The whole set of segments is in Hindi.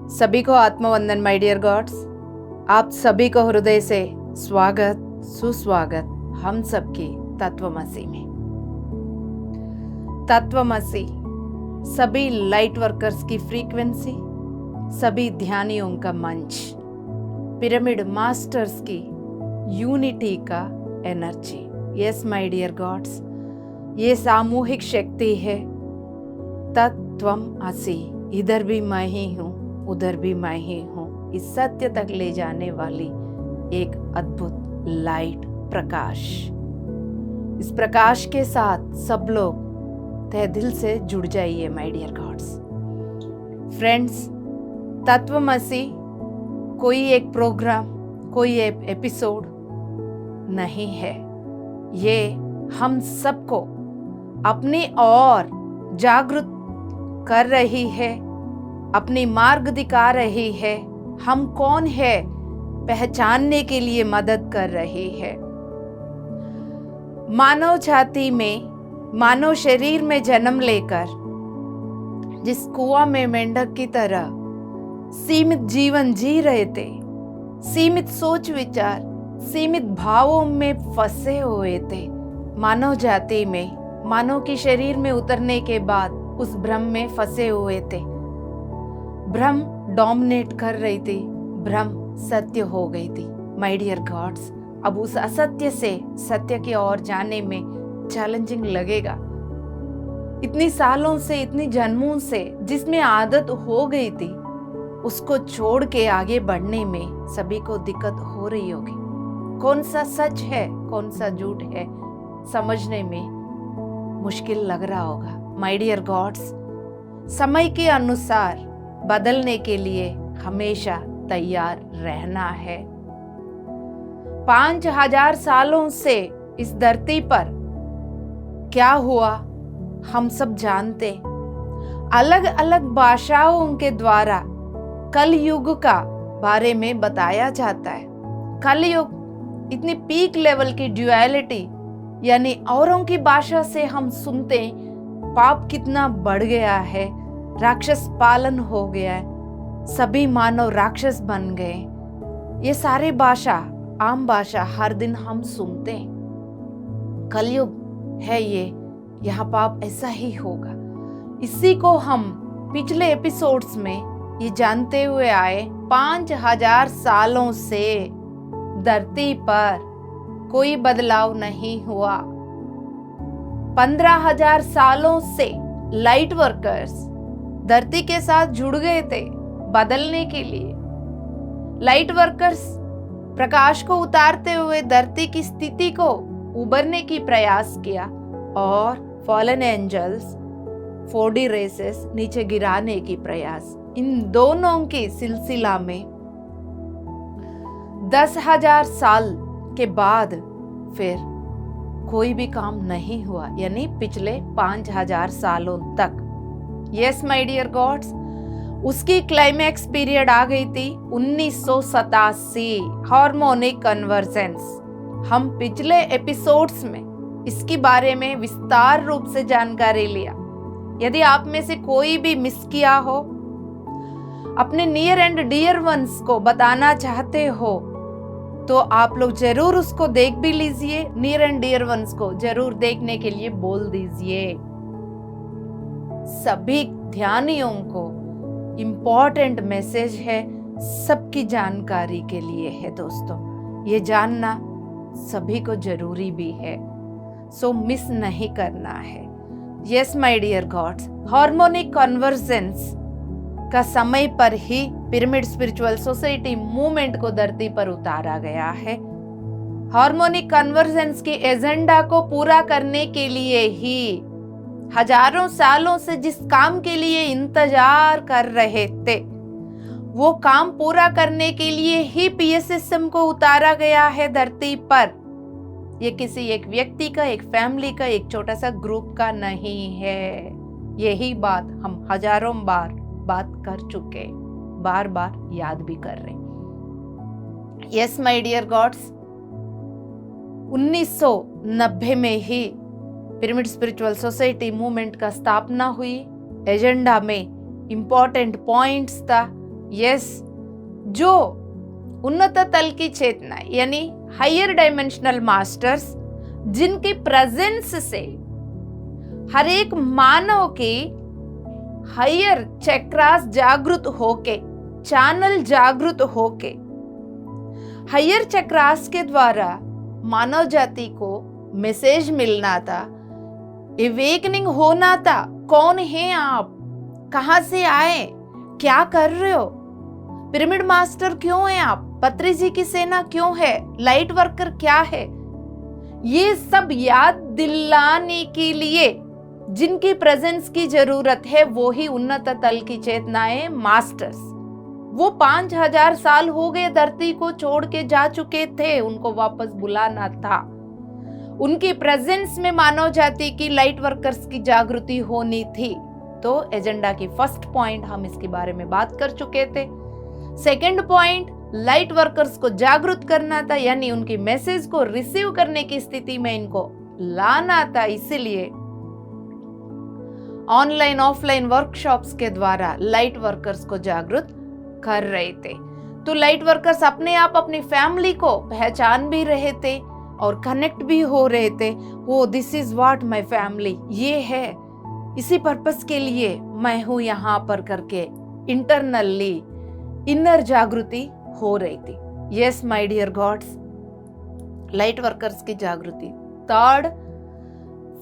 सभी को आत्मवंदन माय डियर गॉड्स। आप सभी को हृदय से स्वागत सुस्वागत हम सबकी तत्वमसी में। तत्वमसी सभी लाइट वर्कर्स की फ्रीक्वेंसी, सभी ध्यानियों का मंच, पिरामिड मास्टर्स की यूनिटी का energy. Yes my dear gods, ये सामूहिक शक्ति है तत्वमसी। इधर भी मैं ही हूँ, उधर भी मैं ही हूँ, इस सत्य तक ले जाने वाली एक अद्भुत लाइट प्रकाश। इस प्रकाश के साथ सब लोग तहे दिल से जुड़ जाइए माय डियर गॉड्स। फ्रेंड्स, तत्वमसी कोई एक प्रोग्राम, कोई एक एपिसोड नहीं है। ये हम सबको अपनी ओर जागरूक कर रही है, अपनी मार्ग दिखा रही है, हम कौन है पहचानने के लिए मदद कर रही है। मानव जाति में, मानव शरीर में जन्म लेकर जिस कुआं में मेंढक की तरह सीमित जीवन जी रहे थे, सीमित सोच विचार, सीमित भावों में फंसे हुए थे, मानव जाति में, मानव के शरीर में उतरने के बाद उस भ्रम में फंसे हुए थे। भ्रम डोमिनेट कर रही थी, भ्रम सत्य हो गई थी माय डियर गॉड्स। अब उस असत्य से सत्य की ओर जाने में चैलेंजिंग लगेगा। इतनी सालों से, इतनी जन्मों से जिसमें आदत हो गई थी, उसको छोड़ के आगे बढ़ने में सभी को दिक्कत हो रही होगी। कौन सा सच है, कौन सा झूठ है, समझने में मुश्किल लग रहा होगा माय डियर गॉड्स। समय के अनुसार बदलने के लिए हमेशा तैयार रहना है। 5000 सालों से इस धरती पर क्या हुआ हम सब जानते। अलग अलग भाषाओं के द्वारा कलयुग का बारे में बताया जाता है। कलयुग इतनी पीक लेवल की ड्युअलिटी, यानी औरों की भाषा से हम सुनते पाप कितना बढ़ गया है, राक्षस पालन हो गया है, सभी मानव राक्षस बन गए। ये सारी भाषा, आम भाषा हर दिन हम सुनते हैं। कलयुग है ये, यहाँ पाप ऐसा ही होगा। इसी को हम पिछले एपिसोड्स में ये जानते हुए आए। 5000 सालों से धरती पर कोई बदलाव नहीं हुआ। 15,000 सालों से लाइट वर्कर्स धरती के साथ जुड़ गए थे बदलने के लिए। लाइट वर्कर्स प्रकाश को उतारते हुए धरती की स्थिति को उबरने की प्रयास किया, और फॉलन एंजल्स 4D रेसेस नीचे गिराने की प्रयास। इन दोनों के सिलसिला में 10,000 साल के बाद फिर कोई भी काम नहीं हुआ, यानी पिछले 5000 सालों तक। यस माय डियर गॉड्स, उसकी क्लाइमैक्स पीरियड आ गई थी 1987, हार्मोनिक कन्वर्जेंस। हम पिछले एपिसोड्स में इसके बारे में विस्तार रूप से जानकारी लिया। यदि आप में से कोई भी मिस किया हो, अपने नियर एंड डियर वंस को बताना चाहते हो, तो आप लोग जरूर उसको देख भी लीजिए। नियर एंड डियर वंस को जरूर देखने के लिए बोल दीजिए। सभी ध्यानियों को इम्पोर्टेंट मैसेज है, सबकी जानकारी के लिए है दोस्तों। ये जानना सभी को जरूरी भी है, सो मिस नहीं करना है। Yes my dear gods, harmonic convergence का समय पर ही पिरामिड स्पिरिचुअल सोसाइटी मूवमेंट को धरती पर उतारा गया है। हार्मोनिक कन्वर्जेंस के एजेंडा को पूरा करने के लिए ही हजारों सालों से जिस काम के लिए इंतजार कर रहे थे, वो काम पूरा करने के लिए ही PSSM को उतारा गया है धरती पर। ये किसी एक व्यक्ति का, एक फैमिली का, एक छोटा सा ग्रुप का नहीं है। यही बात हम हजारों बार बात कर चुके, बार बार याद भी कर रहे। यस माय डियर गॉड्स, 1990 में ही पिरामिड स्पिरिचुअल सोसाइटी मूवमेंट का स्थापना हुई। एजेंडा में इंपॉर्टेंट पॉइंट्स था, यस, जो उन्नत तल की चेतना यानी हायर डायमेंशनल मास्टर्स, जिनकी प्रेजेंस से हर एक मानव की हायर चक्रास जागृत होके, चैनल जागृत होके, हायर चक्रास के द्वारा मानव जाति को मैसेज मिलना था, अवेकनिंग होना था। कौन है आप, कहां से आए, क्या कर रहे हो, पिरामिड मास्टर क्यों है आप, पत्री जी की सेना क्यों है, लाइट वर्कर क्या है, ये सब याद दिलाने के लिए जिनकी प्रेजेंस की जरूरत है वो ही उन्नत तल की चेतनाएं मास्टर्स। वो 5000 साल हो गए धरती को छोड़ के जा चुके थे, उनको वापस बुलाना था। उनकी प्रेजेंस में मानव जाति की लाइट वर्कर्स की जागृति होनी थी। तो एजेंडा की फर्स्ट पॉइंट हम इसके बारे में बात कर चुके थे। सेकंड पॉइंट, लाइट वर्कर्स को जागृत करना था, यानी उनकी मैसेज को रिसीव करने की स्थिति में इनको लाना था। इसीलिए ऑनलाइन ऑफलाइन वर्कशॉप्स के द्वारा लाइट वर्कर्स को जागृत कर रहे थे। तो लाइट वर्कर्स अपने आप अपनी फैमिली को पहचान भी रहे थे और कनेक्ट भी हो रहे थे। वो this is what my family, ये है, इसी पर्पस के लिए मैं हूं यहाँ पर करके इंटरनली इनर जागृति हो रही थी। Yes my dear gods, light workers की जागृति। थर्ड,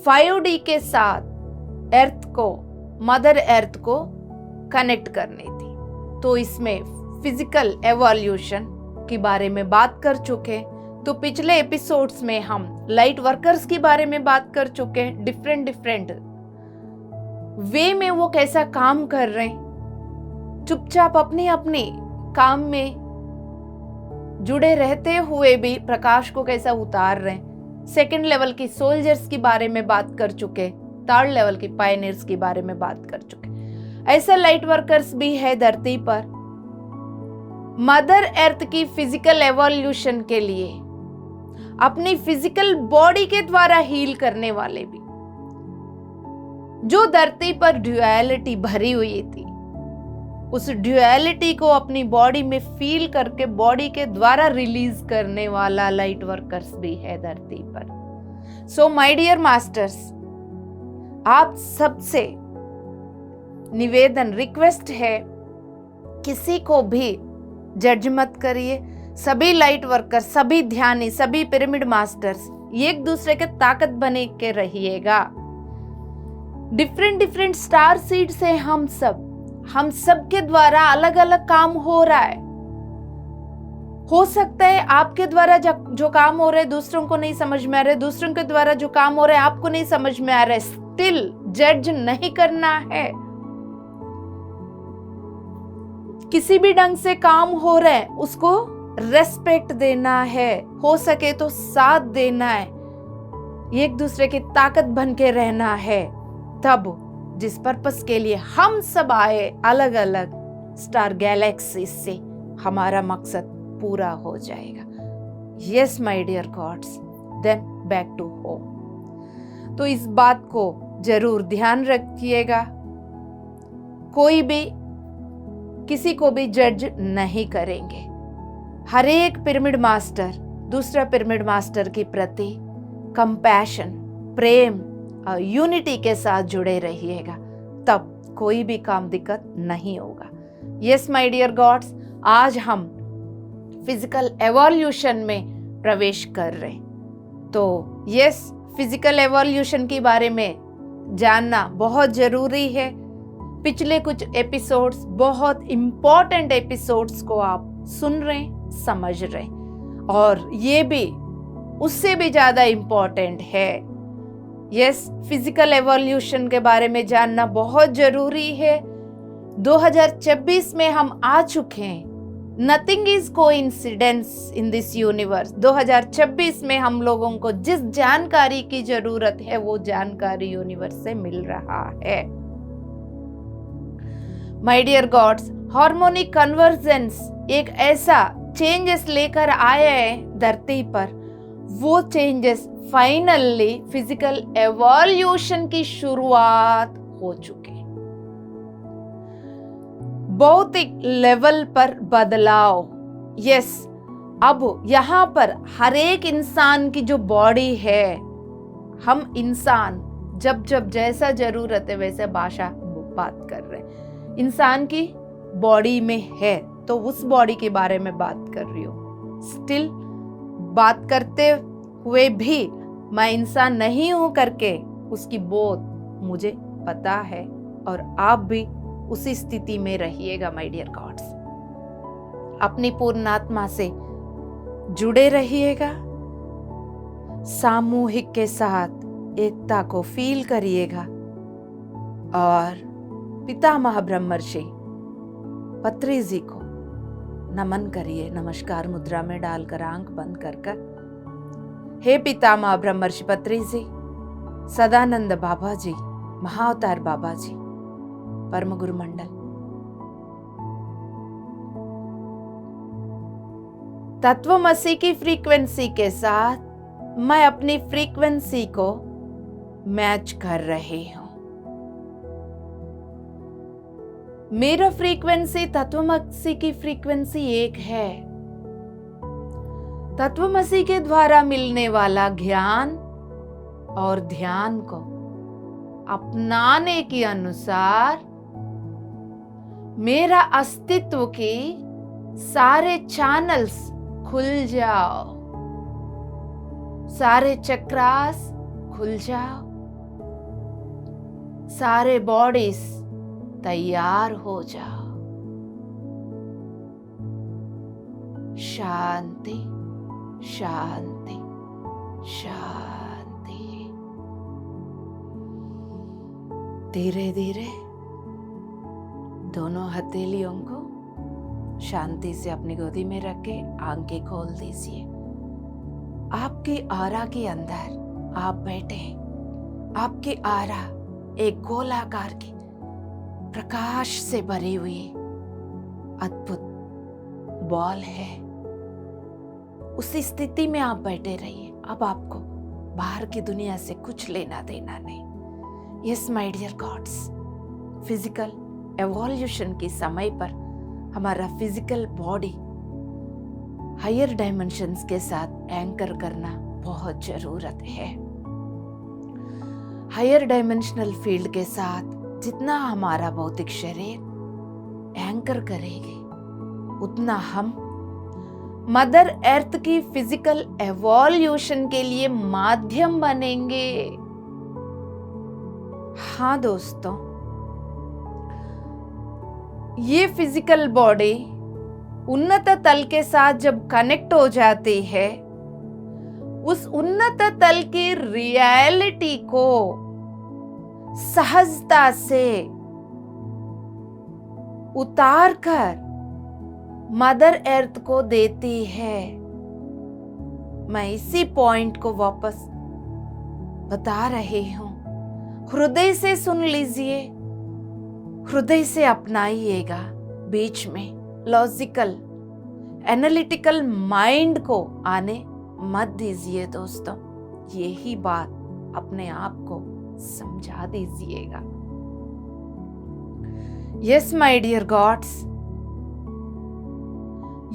5D के साथ अर्थ को, मदर अर्थ को कनेक्ट करनी थी। तो इसमें फिजिकल एवोल्यूशन के बारे में बात कर चुके। तो पिछले एपिसोड्स में हम लाइट वर्कर्स के बारे में बात कर चुके, डिफरेंट वे में वो कैसा काम कर रहे हैं, चुपचाप अपने अपने काम में जुड़े रहते हुए भी प्रकाश को कैसा उतार रहे हैं। सेकंड लेवल की सोल्जर्स के बारे में बात कर चुके, थर्ड लेवल की पायनियर्स के बारे में बात कर चुके। ऐसा लाइट वर्कर्स भी है धरती पर, मदर अर्थ की फिजिकल एवोल्यूशन के लिए अपनी फिजिकल बॉडी के द्वारा हील करने वाले भी, जो धरती पर ड्यूअलिटी भरी हुई थी, उस ड्यूअलिटी को अपनी बॉडी में फील करके बॉडी के द्वारा रिलीज करने वाला लाइट वर्कर्स भी है धरती पर। सो माय डियर मास्टर्स, आप सबसे निवेदन, रिक्वेस्ट है, किसी को भी जज मत करिए। सभी लाइट वर्कर, सभी ध्यानी, सभी पिरामिड मास्टर्स एक दूसरे के ताकत बने के रहिएगा। डिफरेंट स्टार सीड से हम सब के द्वारा अलग अलग काम हो रहा है। हो सकता है आपके द्वारा जो काम हो रहा है दूसरों को नहीं समझ में आ रहा है, दूसरों के द्वारा जो काम हो रहा है आपको नहीं समझ में आ रहा है। स्टिल जज नहीं करना है। किसी भी ढंग से काम हो रहा है उसको रेस्पेक्ट देना है, हो सके तो साथ देना है, एक दूसरे की ताकत बन के रहना है। तब जिस पर्पस के लिए हम सब आए, अलग अलग स्टार गैलेक्सीज से, हमारा मकसद पूरा हो जाएगा। Yes my dear gods, then back to home. तो इस बात को जरूर ध्यान रखिएगा, कोई भी किसी को भी जज नहीं करेंगे। हर एक पिरामिड मास्टर दूसरा पिरामिड मास्टर के प्रति कंपैशन, प्रेम और यूनिटी के साथ जुड़े रहिएगा, तब कोई भी काम दिक्कत नहीं होगा। यस माय डियर गॉड्स, आज हम फिजिकल एवोल्यूशन में प्रवेश कर रहे हैं। तो यस, फिजिकल एवोल्यूशन के बारे में जानना बहुत जरूरी है। पिछले कुछ एपिसोड्स, बहुत इंपॉर्टेंट एपिसोड्स को आप सुन रहे, समझ रहे, और ये भी उससे भी ज्यादा इंपॉर्टेंट है। यस, फिजिकल एवोल्यूशन के बारे में जानना बहुत जरूरी है। 2026 में हम आ चुके हैं। Nothing is coincidence in this universe. 2026 में हम लोगों को जिस जानकारी की जरूरत है वो जानकारी यूनिवर्स से मिल रहा है। My dear gods, harmonic convergence एक ऐसा चेंजेस लेकर आया है धरती पर, वो चेंजेस फाइनली फिजिकल एवोल्यूशन की शुरुआत हो चुके। भौतिक लेवल पर बदलाव। यस, अब यहाँ पर हर एक इंसान की जो बॉडी है, हम इंसान जब जब जैसा जरूरत है वैसे भाषा बात कर रहे हैं, इंसान की बॉडी में है तो उस बॉडी के बारे में बात कर रही हूँ। स्टिल बात करते हुए भी मैं इंसान नहीं हूं करके उसकी बोध मुझे पता है, और आप भी उसी स्थिति में रहिएगा माय डियर गॉड्स। अपनी पूर्ण आत्मा से जुड़े रहिएगा, सामूहिक के साथ एकता को फील करिएगा, और पितामह ब्रह्मर्षि पत्री जी को नमन करिए। नमस्कार मुद्रा में डालकर आंख बंद कर हे पितामह ब्रह्मर्षि पत्री जी, सदानंद बाबा जी, महाअवतार बाबा जी, परम गुरु मंडल, तत्वमसी की फ्रीक्वेंसी के साथ मैं अपनी फ्रीक्वेंसी को मैच कर रही हूं। मेरा फ्रीक्वेंसी तत्वमसी की फ्रीक्वेंसी एक है। तत्वमसी के द्वारा मिलने वाला ज्ञान और ध्यान को अपनाने के अनुसार मेरा अस्तित्व के सारे चैनल्स खुल जाओ, सारे चक्रास खुल जाओ, सारे बॉडीज तैयार हो जाओ। शांति शांति शांति। धीरे धीरे दोनों हथेलियों को शांति से अपनी गोदी में रख के आंखें खोल दीजिए। आपकी आरा के अंदर आप बैठे, आपकी आरा एक गोलाकार की प्रकाश से भरी हुई अद्भुत बॉल है। उसी स्थिति में आप बैठे रहिए। अब आपको बाहर की दुनिया से कुछ लेना देना नहीं। Yes my dear gods, physical evolution के समय पर हमारा फिजिकल बॉडी हायर डायमेंशंस के साथ एंकर करना बहुत जरूरत है। हायर डायमेंशनल फील्ड के साथ जितना हमारा भौतिक शरीर एंकर करेगी, उतना हम मदर अर्थ की फिजिकल एवोल्यूशन के लिए माध्यम बनेंगे। हाँ दोस्तों, ये फिजिकल बॉडी उन्नत तल के साथ जब कनेक्ट हो जाती है, उस उन्नत तल की रियलिटी को सहजता से उतार कर मदर अर्थ को देती है। मैं इसी पॉइंट को वापस बता रही हूं। हृदय से सुन लीजिए, हृदय से अपनाइएगा। बीच में लॉजिकल एनालिटिकल माइंड को आने मत दीजिए दोस्तों। यही बात अपने आप को समझा दीजिएगा। यस माय डियर गॉड्स,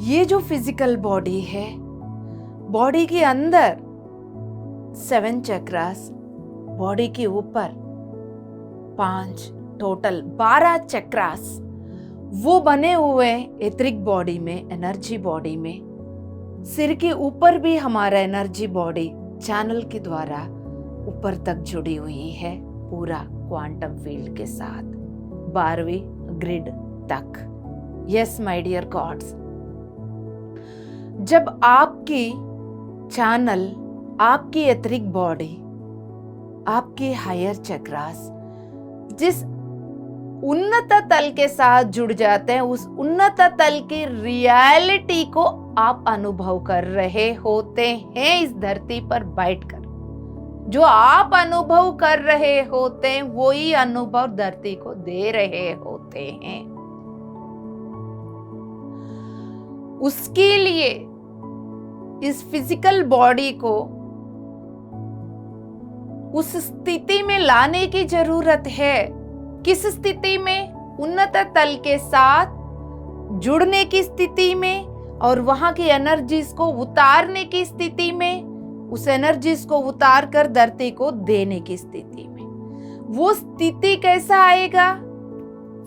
ये जो फिजिकल बॉडी है, बॉडी के अंदर 7 चक्रास, बॉडी के ऊपर 5, टोटल 12 चक्रास वो बने हुए एथरिक बॉडी में, एनर्जी बॉडी में। सिर के ऊपर भी हमारा एनर्जी बॉडी चैनल के द्वारा ऊपर तक जुड़ी हुई है, पूरा क्वांटम फील्ड के साथ 12वीं ग्रिड तक। यस माय डियर गॉड्स, जब आपकी चैनल, आपकी एथरिक बॉडी, आपके हायर चक्रास जिस उन्नत तल के साथ जुड़ जाते हैं, उस उन्नत तल की रियलिटी को आप अनुभव कर रहे होते हैं इस धरती पर बैठकर। जो आप अनुभव कर रहे होते हैं वही अनुभव धरती को दे रहे होते हैं। उसके लिए इस फिजिकल बॉडी को उस स्थिति में लाने की जरूरत है। किस स्थिति में? उन्नत तल के साथ जुड़ने की स्थिति में और वहां की एनर्जीज को उतारने की स्थिति में, उस एनर्जीज को उतार कर धरती को देने की स्थिति में। वो स्थिति कैसा आएगा?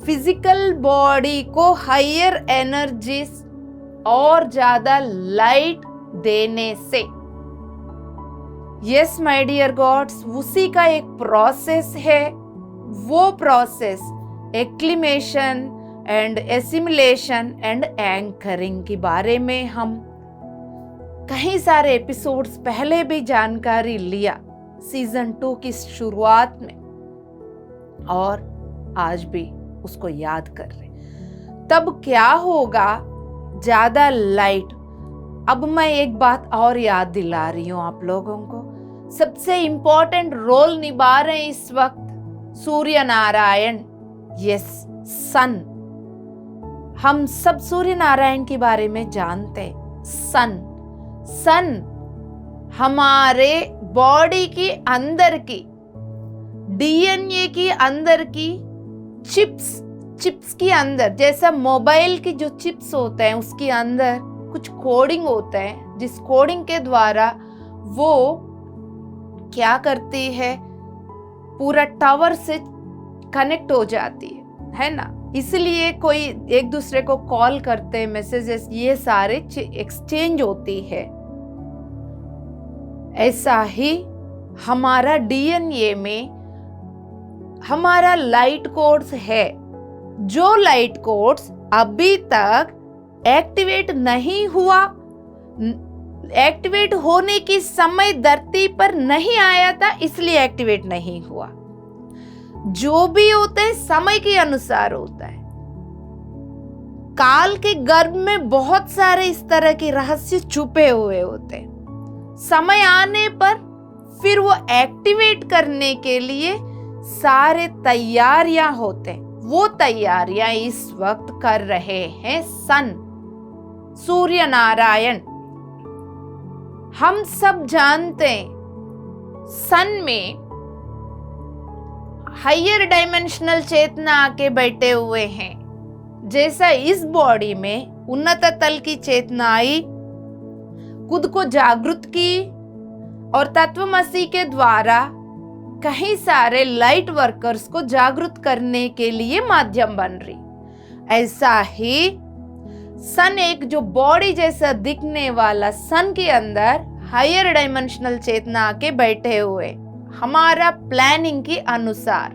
फिजिकल बॉडी को हायर एनर्जीज और ज्यादा लाइट देने से। यस माय डियर गॉड्स, उसी का एक प्रोसेस है। वो process acclimation and assimilation and anchoring के बारे में हम कई सारे एपिसोड्स पहले भी जानकारी लिया सीजन 2 की शुरुआत में, और आज भी उसको याद कर रहे। तब क्या होगा? ज्यादा लाइट। अब मैं एक बात और याद दिला रही हूं आप लोगों को। सबसे इंपॉर्टेंट रोल निभा रहे हैं इस वक्त सूर्य नारायण, यस सन। हम सब सूर्य नारायण के बारे में जानते हैं। सन हमारे बॉडी की अंदर की डीएनए की अंदर की चिप्स के अंदर, जैसा मोबाइल की जो चिप्स होते हैं उसके अंदर कुछ कोडिंग होता है, जिस कोडिंग के द्वारा वो क्या करती है, पूरा टावर से कनेक्ट हो जाती है ना। इसलिए कोई एक दूसरे को कॉल करते हैं, मैसेजेस, ये सारे एक्सचेंज होती है। ऐसा ही हमारा डीएनए में हमारा लाइट कोड्स है। जो लाइट कोड्स अभी तक एक्टिवेट नहीं हुआ, एक्टिवेट होने की समय धरती पर नहीं आया था, इसलिए एक्टिवेट नहीं हुआ। जो भी होता है समय के अनुसार होता है। काल के गर्भ में बहुत सारे इस तरह के रहस्य छुपे हुए होते हैं। समय आने पर फिर वो एक्टिवेट करने के लिए सारे तैयारियां होते हैं। वो तैयारियां इस वक्त कर रहे हैं सन, सूर्य नारायण। हम सब जानते हैं सन में हायर डायमेंशनल चेतना आके बैठे हुए हैं। जैसा इस बॉडी में उन्नत तल की चेतना आई, खुद को जागृत की और तत्वमसी के द्वारा कई सारे लाइट वर्कर्स को जागृत करने के लिए माध्यम बन रही। ऐसा ही सन, एक जो बॉडी जैसा दिखने वाला सन के अंदर हायर डायमेंशनल चेतना आके बैठे हुए हमारा प्लानिंग के अनुसार।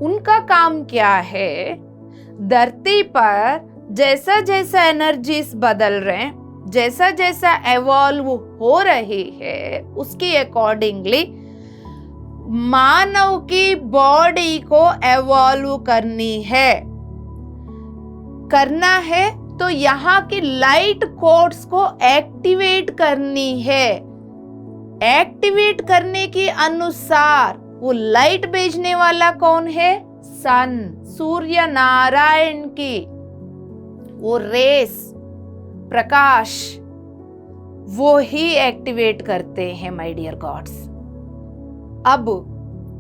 उनका काम क्या है? धरती पर जैसा जैसा एनर्जीज बदल रहे हैं, जैसा जैसा एवॉल्व हो रही है, उसके अकॉर्डिंगली मानव की बॉडी को एवॉल्व करना है तो यहाँ की लाइट कोड्स को एक्टिवेट करनी है। एक्टिवेट करने के अनुसार वो लाइट भेजने वाला कौन है? सन, सूर्य नारायण की वो रेस, प्रकाश, वो ही एक्टिवेट करते हैं माय डियर गॉड्स। अब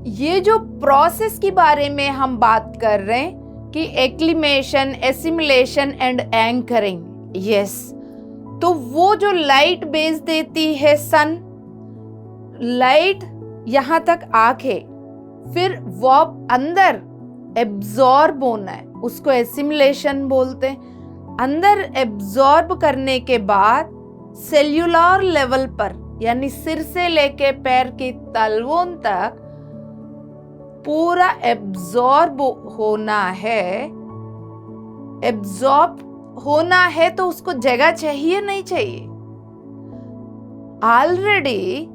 ये जो प्रोसेस के बारे में हम बात कर रहे हैं कि acclimation, assimilation and anchoring, yes, तो वो जो लाइट भेज देती है सन, लाइट यहां तक आके फिर वो अंदर एब्जॉर्ब होना है, उसको एसिमिलेशन बोलते हैं। अंदर एब्जॉर्ब करने के बाद सेल्यूलर लेवल पर, यानी सिर से लेके पैर की तलवों तक पूरा एब्जॉर्ब होना है। एब्जॉर्ब होना है तो उसको जगह चाहिए नहीं चाहिए? ऑलरेडी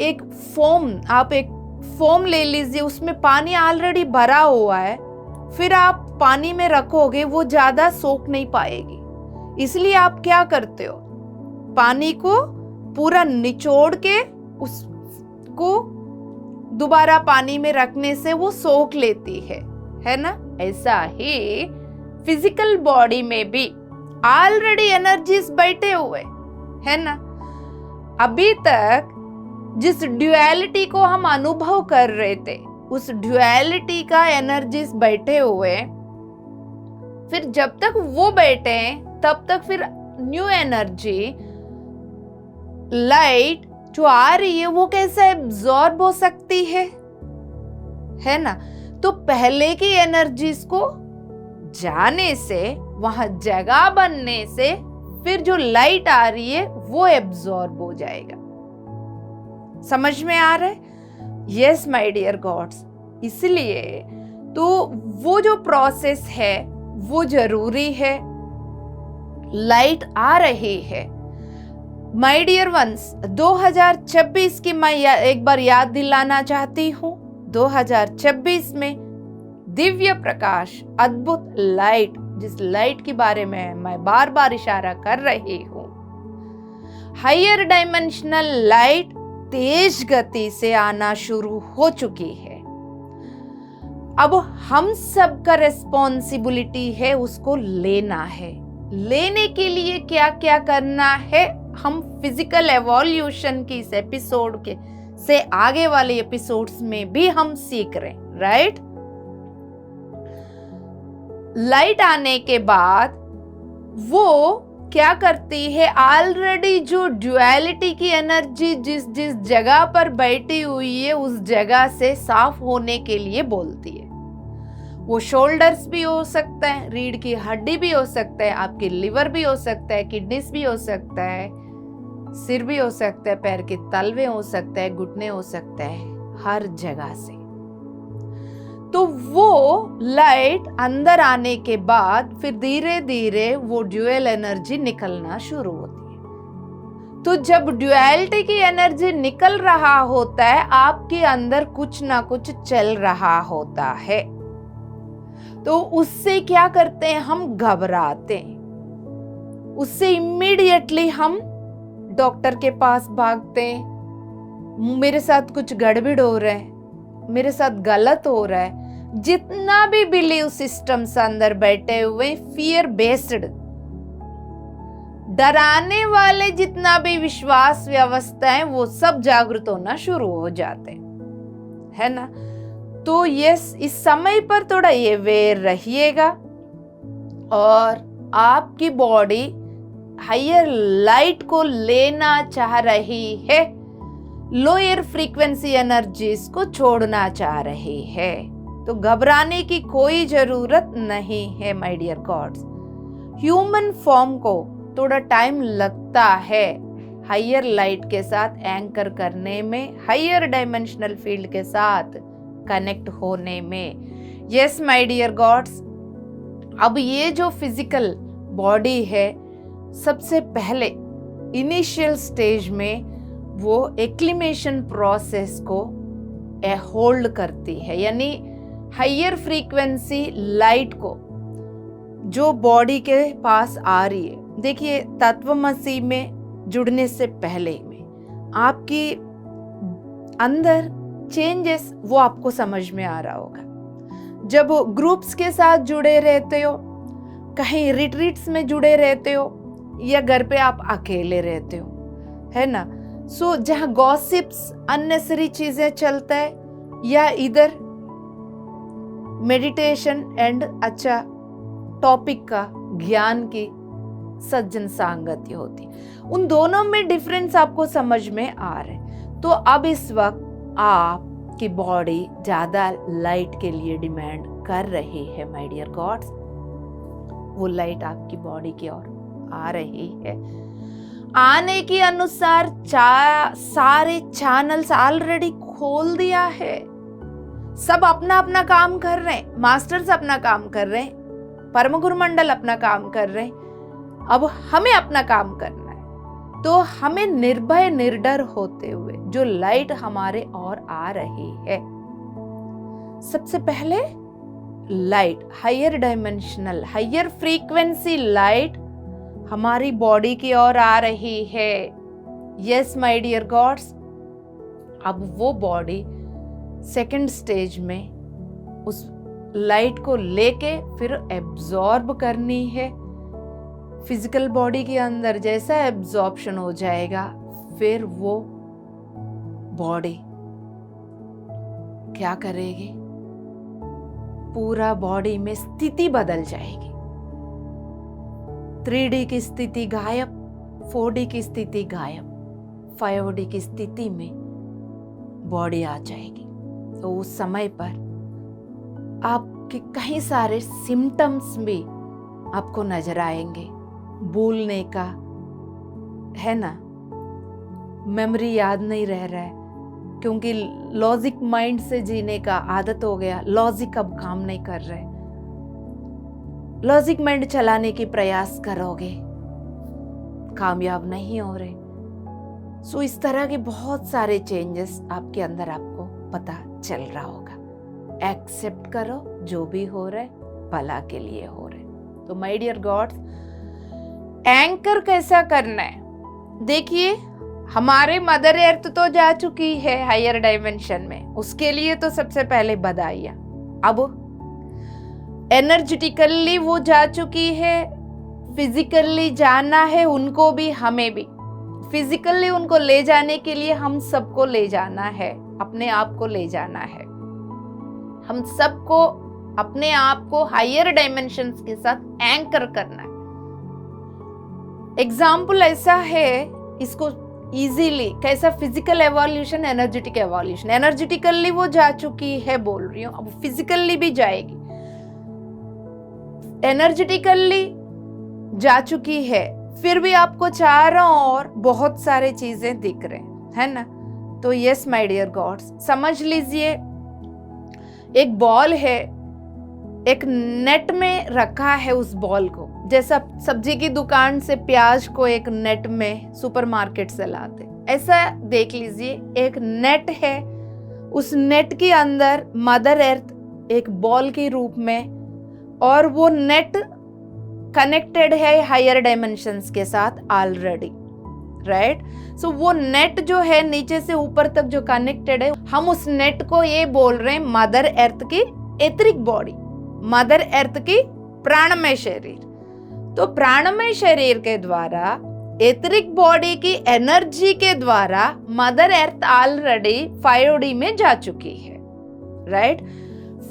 एक फोम, आप एक फोम ले लीजिए, उसमें पानी ऑलरेडी भरा हुआ है, फिर आप पानी में रखोगे वो ज्यादा सोख नहीं पाएगी। इसलिए आप क्या करते हो? पानी को पूरा निचोड़ के उसको दोबारा पानी में रखने से वो सोख लेती है ना। ऐसा ही फिजिकल बॉडी में भी ऑलरेडी एनर्जीज बैठे हुए है ना। अभी तक जिस ड्युअलिटी को हम अनुभव कर रहे थे, उस ड्युअलिटी का एनर्जीज बैठे हुए, फिर जब तक वो बैठे हैं तब तक फिर न्यू एनर्जी लाइट जो आ रही है वो कैसे एब्जॉर्ब हो सकती है ना। तो पहले की एनर्जीज को जाने से, वहां जगह बनने से, फिर जो लाइट आ रही है वो एब्जॉर्ब हो जाएगा। समझ में आ रहा है? यस माय डियर गॉड्स, इसलिए तो वो जो प्रोसेस है वो जरूरी है। लाइट आ रही है माय डियर वंस। 2026 की मैं एक बार याद दिलाना चाहती हूँ। 2026 में दिव्य प्रकाश, अद्भुत लाइट, जिस लाइट के बारे में मैं बार बार इशारा कर रही हूँ, हायर डायमेंशनल लाइट तेज गति से आना शुरू हो चुकी है। अब हम सबका रिस्पॉन्सिबिलिटी है उसको लेना है। लेने के लिए क्या क्या करना है हम फिजिकल एवोल्यूशन की इस एपिसोड के से आगे वाले एपिसोड्स में भी हम सीख रहे हैं, राइट। लाइट आने के बाद वो क्या करती है, ऑलरेडी जो ड्युअलिटी की एनर्जी जिस जिस जगह पर बैठी हुई है उस जगह से साफ होने के लिए बोलती है। वो शोल्डर्स भी हो सकता है, रीढ़ की हड्डी भी हो सकता है, आपकी लिवर भी हो सकता है, किडनीज भी हो सकता है, सिर भी हो सकता है, पैर के तलवे हो सकता है, घुटने हो सकता है, हर जगह से। तो वो लाइट अंदर आने के बाद फिर धीरे धीरे वो ड्यूअल एनर्जी निकलना शुरू होती है। तो जब ड्युअलिटी की एनर्जी निकल रहा होता है, आपके अंदर कुछ ना कुछ चल रहा होता है। तो उससे क्या करते हैं, हम घबराते हैं, उससे इमीडिएटली हम डॉक्टर के पास भागते हैं। मेरे साथ कुछ गड़बड़ हो रहा है, मेरे साथ गलत हो रहा है। जितना भी बिलीव सिस्टम्स अंदर बैठे हुए फियर बेस्ड, डराने वाले जितना भी विश्वास व्यवस्था है वो सब जागृत होना शुरू हो जाते हैं, है ना। तो यस, इस समय पर थोड़ा ये अवेयर रहिएगा और आपकी बॉडी हायर लाइट को लेना चाह रही है, लोअर फ्रीक्वेंसी एनर्जीज को छोड़ना चाह रही है। तो घबराने की कोई जरूरत नहीं है my dear gods. Human form को थोड़ा टाइम लगता है हायर लाइट के साथ एंकर करने में, हायर डायमेंशनल फील्ड के साथ कनेक्ट होने में। यस माय डियर गॉड्स, अब ये जो फिजिकल बॉडी है सबसे पहले इनिशियल स्टेज में वो एक्लिमेशन प्रोसेस को होल्ड करती है, यानी हायर फ्रीक्वेंसी लाइट को जो बॉडी के पास आ रही है। देखिए, तत्वमसी में जुड़ने से पहले में आपकी अंदर चेंजेस वो आपको समझ में आ रहा होगा। जब ग्रुप्स के साथ जुड़े रहते हो, कहीं रिट्रीट्स में जुड़े रहते हो, या घर पे आप अकेले रहते हो, है ना। सो जहाँ गॉसिप्स, अननेसेसरी चीजें चलता है, या इधर मेडिटेशन एंड अच्छा टॉपिक का ज्ञान की सज्जन सांगत्य होती, उन दोनों में डिफरेंस आपको समझ में आ रहा है। तो अब इस वक्त आपकी बॉडी ज्यादा लाइट के लिए डिमांड कर रही है माय डियर गॉड्स। वो लाइट आपकी बॉडी की ओर आ रही है। आने के अनुसार सारे चैनल्स ऑलरेडी खोल दिया है। सब अपना अपना काम कर रहे हैं, मास्टर्स अपना काम कर रहे हैं, परम गुरु मंडल अपना काम कर रहे हैं। अब हमें अपना काम करना है। तो हमें निर्भय निडर होते हुए जो लाइट हमारे ओर आ रही है, सबसे पहले light, higher dimensional, higher frequency light हमारी बॉडी की ओर आ रही है। यस माय डियर गॉड्स, अब वो बॉडी सेकंड स्टेज में उस लाइट को लेके फिर एब्जॉर्ब करनी है फिजिकल बॉडी के अंदर। जैसा एब्जॉर्प्शन हो जाएगा, फिर वो बॉडी क्या करेगी, पूरा बॉडी में स्थिति बदल जाएगी। 3D की स्थिति गायब, 4D की स्थिति गायब, 5D की स्थिति में बॉडी आ जाएगी। तो उस समय पर आपके कई सारे सिम्टम्स भी आपको नजर आएंगे। भूलने का है ना, मेमोरी याद नहीं रह रहा है क्योंकि लॉजिक माइंड से जीने का आदत हो गया, लॉजिक अब काम नहीं कर रहे, लॉजिक माइंड चलाने की प्रयास करोगे, कामयाब नहीं हो रहे। सो इस तरह के बहुत सारे चेंजेस आपके अंदर आपको पता चल रहा होगा। एक्सेप्ट करो, जो भी हो रहा है भला के लिए हो रहा है। तो माय डियर गॉड्स, एंकर कैसा करना है? देखिए, हमारे मदर अर्थ तो जा चुकी है हायर डायमेंशन में, उसके लिए तो सबसे पहले बधाइयां। अब एनर्जेटिकली वो जा चुकी है, फिजिकली जाना है उनको भी, हमें भी। फिजिकली उनको ले जाने के लिए हम सबको ले जाना है, अपने आप को ले जाना है। हम सबको अपने आप को हायर डायमेंशंस के साथ एंकर करना है। एग्जाम्पल ऐसा है, इसको इजीली कैसा, physical evolution, energetic evolution. Energetically वो जा चुकी है बोल रही हूँ, अब फिजिकली भी जाएगी। एनर्जेटिकली जा चुकी है, फिर भी आपको चारों ओर बहुत सारे चीजें दिख रहे है ना। तो यस माय डियर गॉड्स, समझ लीजिए एक बॉल है, एक नेट में रखा है उस बॉल को, जैसा सब्जी की दुकान से प्याज को एक नेट में सुपरमार्केट से लाते, ऐसा देख लीजिए एक नेट है, उस नेट के अंदर मदर अर्थ एक बॉल के रूप में, और वो नेट कनेक्टेड है हायर डायमेंशंस के साथ ऑलरेडी, राइट। सो वो नेट जो है नीचे से ऊपर तक जो कनेक्टेड है, हम उस नेट को ये बोल रहे हैं मदर अर्थ की एथरिक बॉडी, मदर अर्थ की प्राणमय शरीर। तो प्राणमय शरीर के द्वारा, एथरिक बॉडी की एनर्जी के द्वारा मदर अर्थ ऑलरेडी 5D में जा चुकी है, राइट।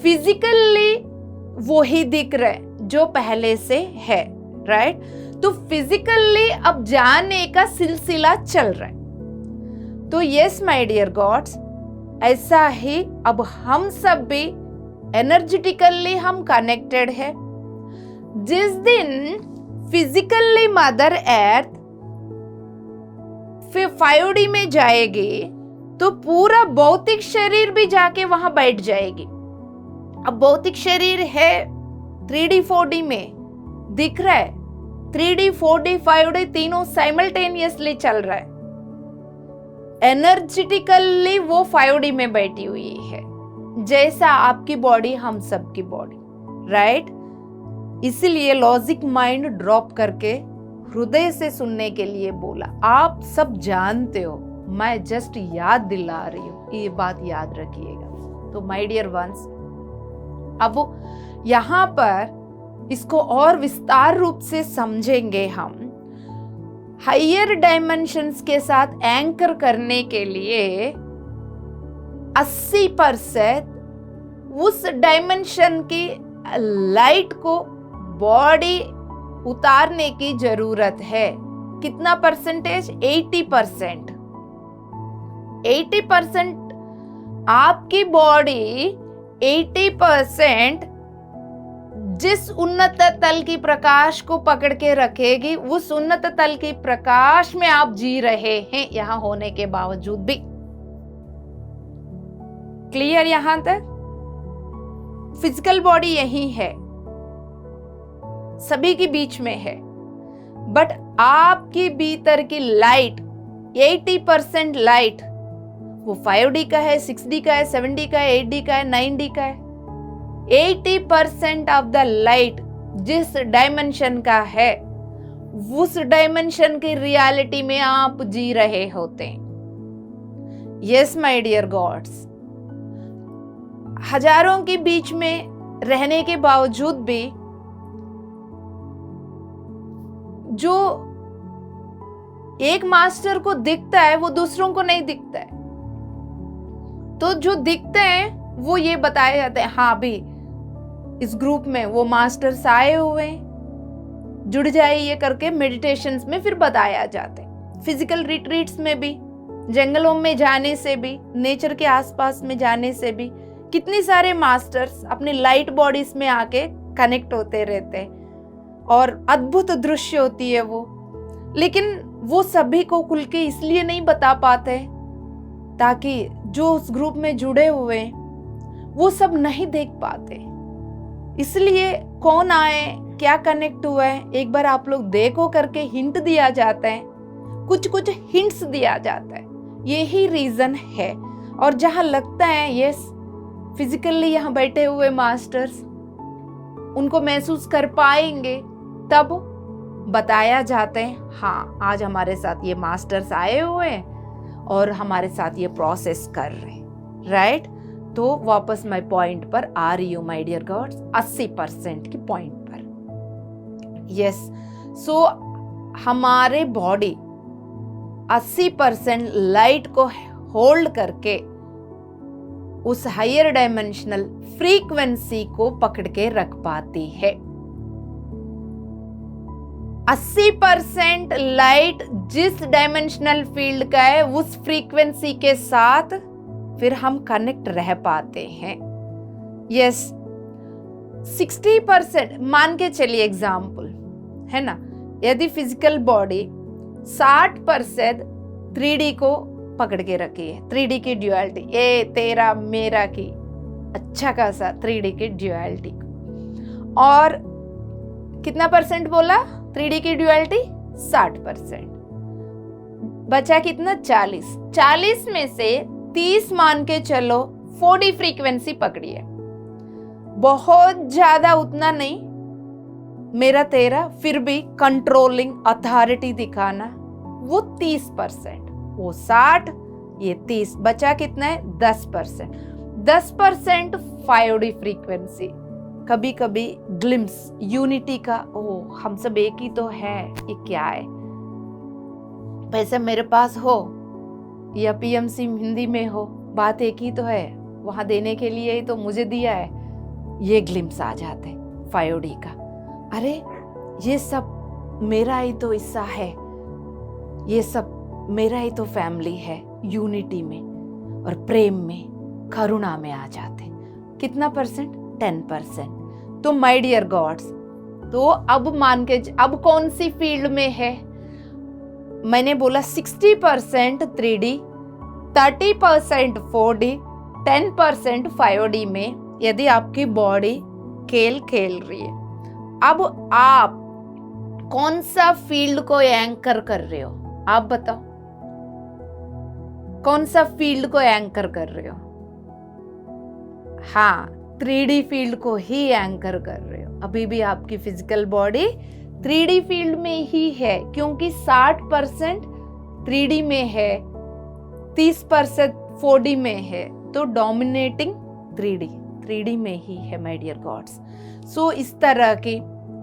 फिजिकली वो ही दिख रहा है जो पहले से है, राइट। तो फिजिकली अब जाने का सिलसिला चल रहा है। तो यस माय डियर गॉड्स, ऐसा ही अब हम सब भी एनर्जेटिकली हम कनेक्टेड है। जिस दिन फिजिकली मदर अर्थ फिर 5D में जाएगी तो पूरा भौतिक शरीर भी जाके वहां बैठ जाएगी। अब भौतिक शरीर है 3D 4D में दिख रहा है, 3D 4D 5D तीनों साइमल्टेनियसली चल रहा है। एनर्जेटिकली वो 5D में बैठी हुई है, जैसा आपकी बॉडी, हम सब की बॉडी, राइट। इसीलिए लॉजिक माइंड ड्रॉप करके हृदय से सुनने के लिए बोला। आप सब जानते हो, मैं जस्ट याद दिला रही हूँ, ये बात याद रखिएगा। तो माय डियर वंस, अब यहाँ पर इसको और विस्तार रूप से समझेंगे हम। हायर डायमेंशंस के साथ एंकर करने के लिए 80% उस डायमेंशन की लाइट को बॉडी उतारने की जरूरत है। कितना परसेंटेज? 80%। 80% आपकी बॉडी 80% जिस उन्नत तल की प्रकाश को पकड़ के रखेगी, उस उन्नत तल की प्रकाश में आप जी रहे हैं यहां होने के बावजूद भी। क्लियर यहां तक? फिजिकल बॉडी यही है, सभी के बीच में है, बट आपकी भीतर की लाइट 80% लाइट वो 5D का है, 6D का है, 7D का है, 8D का है, 9D का है। 80% ऑफ द लाइट जिस डायमेंशन का है, उस डायमेंशन की रियलिटी में आप जी रहे होते हैं। यस माय डियर गॉड्स, हजारों के बीच में रहने के बावजूद भी जो एक मास्टर को दिखता है वो दूसरों को नहीं दिखता है। तो जो दिखते हैं वो ये बताए जाते हैं, हाँ भी इस ग्रुप में वो मास्टर्स आए हुए हैं। जुड़ जाए ये करके मेडिटेशंस में फिर बताया जाता है। फिजिकल रिट्रीट्स में भी, जंगलों में जाने से भी, नेचर के आसपास में जाने से भी कितने सारे मास्टर्स अपनी लाइट बॉडीज में आके कनेक्ट होते रहते हैं और अद्भुत दृश्य होती है वो। लेकिन वो सभी को खुल के इसलिए नहीं बता पाते ताकि जो उस ग्रुप में जुड़े हुए वो सब नहीं देख पाते। इसलिए कौन आए, क्या कनेक्ट हुआ है, एक बार आप लोग देखो करके हिंट दिया जाता है, कुछ कुछ हिंट्स दिया जाता है। यही रीजन है। और जहां लगता है यस फिजिकली यहाँ बैठे हुए मास्टर्स उनको महसूस कर पाएंगे, तब बताया जाता है हाँ आज हमारे साथ ये मास्टर्स आए हुए हैं और हमारे साथ ये प्रोसेस कर रहे हैं, राइट। तो वापस मैं पॉइंट पर आ रही हूँ माय डियर गॉड्स, 80% की पॉइंट पर। यस, सो हमारे बॉडी 80% लाइट को होल्ड करके उस हायर डायमेंशनल फ्रीक्वेंसी को पकड़ के रख पाती है। 80% लाइट जिस डायमेंशनल फील्ड का है उस फ्रीक्वेंसी के साथ फिर हम कनेक्ट रह पाते हैं। यस, 60% मान के चलिए एग्जाम्पल है ना, यदि फिजिकल बॉडी 60% 3D को पकड़ के रखी है, 3D की ड्यूअलिटी, ये तेरा मेरा की अच्छा खासा 3D की ड्यूअलिटी, और कितना परसेंट बोला 3D की ड्यूअलिटी 60%, बचा कितना 40 में से 30 मान के चलो 4D फ्रीक्वेंसी पकड़ी है, बहुत ज्यादा उतना नहीं, मेरा तेरा, फिर भी कंट्रोलिंग अथॉरिटी दिखाना, वो 30%, वो 60, ये 30, बचा कितना है 10%। 10% 5D फ्रीक्वेंसी, कभी कभी ग्लिम्स यूनिटी का, ओ हम सब एक ही तो है, ये क्या है, पैसे मेरे पास हो या PMC हिंदी में हो, बात एक ही तो है, वहां देने के लिए ही तो मुझे दिया है, ये ग्लिम्स आ जाते 5D का। अरे ये सब मेरा ही तो हिस्सा है, ये सब मेरा ही तो फैमिली है, यूनिटी में और प्रेम में, करुणा में आ जाते। कितना परसेंट? 10%। तो माय डियर गॉड्स, तो अब मान के अब कौन सी फील्ड में है? मैंने बोला 60% 3D, 30% 4D, 10% 5D में यदि आपकी बॉडी खेल खेल रही है। अब आप कौन सा फील्ड को एंकर कर रहे हो? आप बताओ, कौन सा फील्ड को एंकर कर रहे हो? हाँ, 3D फील्ड को ही एंकर कर रहे हो। अभी भी आपकी फिजिकल बॉडी 3D फील्ड में ही है, क्योंकि 60% 3D में है, 30% 4D में है, तो डोमिनेटिंग 3D में ही है माय डियर गॉड्स। सो इस तरह की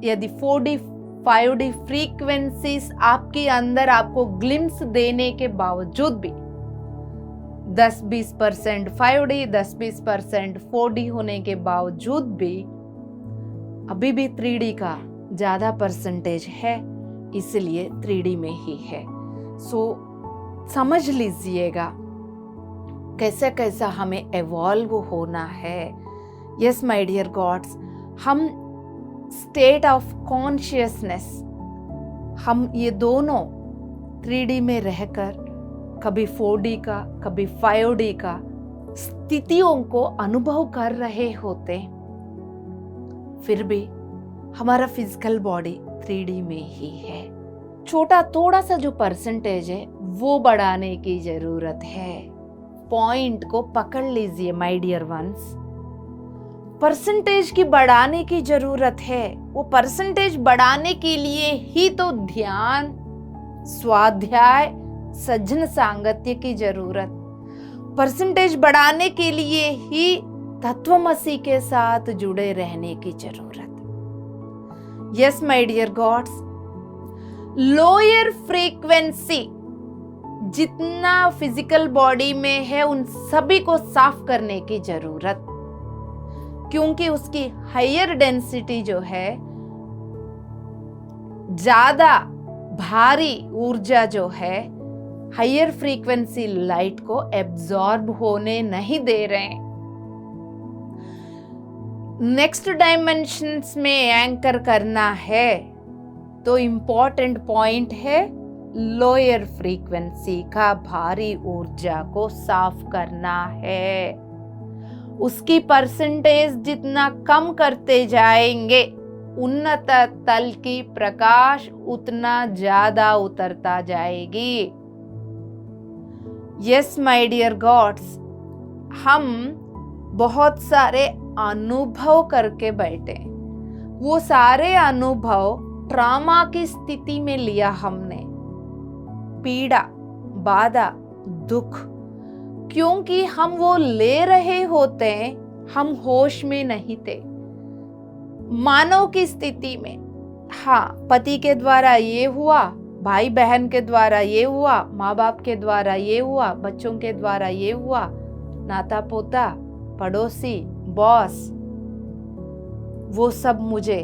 यदि 4D 5D फ्रीक्वेंसीज आपके अंदर आपको ग्लिम्स देने के बावजूद भी 10-20% 5D, 10-20% 4D होने के बावजूद भी अभी भी 3D का ज्यादा परसेंटेज है, इसलिए 3D में ही है। सो समझ लीजिएगा कैसा कैसा हमें एवॉल्व होना है। यस माय डियर गॉड्स, हम स्टेट ऑफ कॉन्शियसनेस, हम ये दोनों 3D में रहकर कभी 4D का कभी 5D का स्थितियों को अनुभव कर रहे होते, फिर भी हमारा फिजिकल बॉडी 3D में ही है। छोटा थोड़ा सा जो परसेंटेज है वो बढ़ाने की जरूरत है। पॉइंट को पकड़ लीजिए माय डियर वंस, परसेंटेज की बढ़ाने की जरूरत है। वो परसेंटेज बढ़ाने के लिए ही तो ध्यान, स्वाध्याय, सज्जन सांगत्य की जरूरत, परसेंटेज बढ़ाने के लिए ही तत्वमसी के साथ जुड़े रहने की जरूरत। Yes my dear gods, lower frequency जितना फिजिकल बॉडी में है उन सभी को साफ करने की जरूरत, क्योंकि उसकी हायर डेंसिटी जो है ज्यादा भारी ऊर्जा जो है हायर फ्रीक्वेंसी लाइट को एब्जॉर्ब होने नहीं दे रहे हैं। नेक्स्ट डायमेंशंस में एंकर करना है तो इम्पोर्टेंट पॉइंट है लोअर फ्रीक्वेंसी का भारी ऊर्जा को साफ करना है। उसकी परसेंटेज जितना कम करते जाएंगे उन्नत तल की प्रकाश उतना ज्यादा उतरता जाएगी। यस माय डियर गॉड्स, हम बहुत सारे अनुभव करके बैठे। वो सारे अनुभव ट्रॉमा की स्थिति में लिया हमने, पीड़ा, बाधा, दुख, क्योंकि हम वो ले रहे होते हम होश में नहीं थे। मानव की स्थिति में हाँ, पति के द्वारा ये हुआ, भाई बहन के द्वारा ये हुआ, माँ बाप के द्वारा ये हुआ, बच्चों के द्वारा ये हुआ, नाता पोता, पड़ोसी, बॉस, वो सब मुझे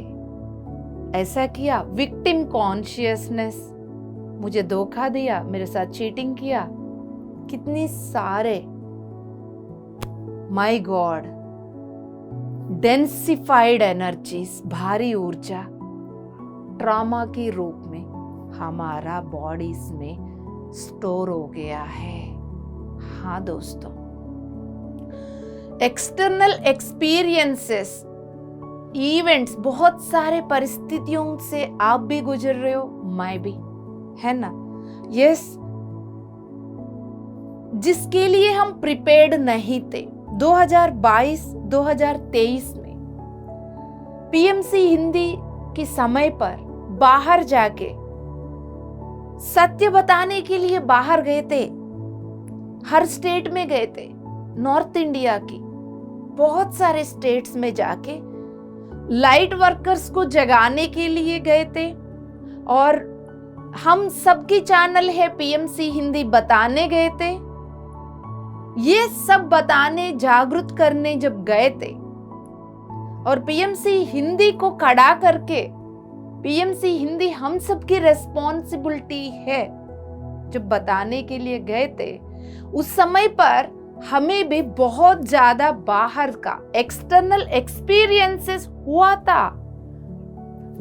ऐसा किया। विक्टिम कॉन्शियसनेस, मुझे धोखा दिया, मेरे साथ चीटिंग किया, कितनी सारे, माय गॉड, डेंसिफाइड एनर्जीज, भारी ऊर्जा ट्रॉमा के रूप में हमारा बॉडीज में स्टोर हो गया है। हाँ दोस्तों, एक्सटर्नल एक्सपीरियंसेस, इवेंट्स, बहुत सारे परिस्थितियों से आप भी गुजर रहे हो, मैं भी, है ना? यस, जिसके लिए हम प्रिपेयर्ड नहीं थे। 2022-2023 में पीएमसी हिंदी के समय पर बाहर जाके सत्य बताने के लिए बाहर गए थे। हर स्टेट में गए थे, नॉर्थ इंडिया की बहुत सारे स्टेट्स में जाके लाइट वर्कर्स को जगाने के लिए गए थे। और हम सबकी चैनल है पीएमसी हिंदी बताने गए थे। ये सब बताने, जागरूक करने जब गए थे और पीएमसी हिंदी को खड़ा करके, पीएमसी हिंदी हम सबकी रेस्पॉन्सिबिलिटी है, जब बताने के लिए गए थे, उस समय पर हमें भी बहुत ज्यादा बाहर का एक्सटर्नल एक्सपीरियंसेस हुआ था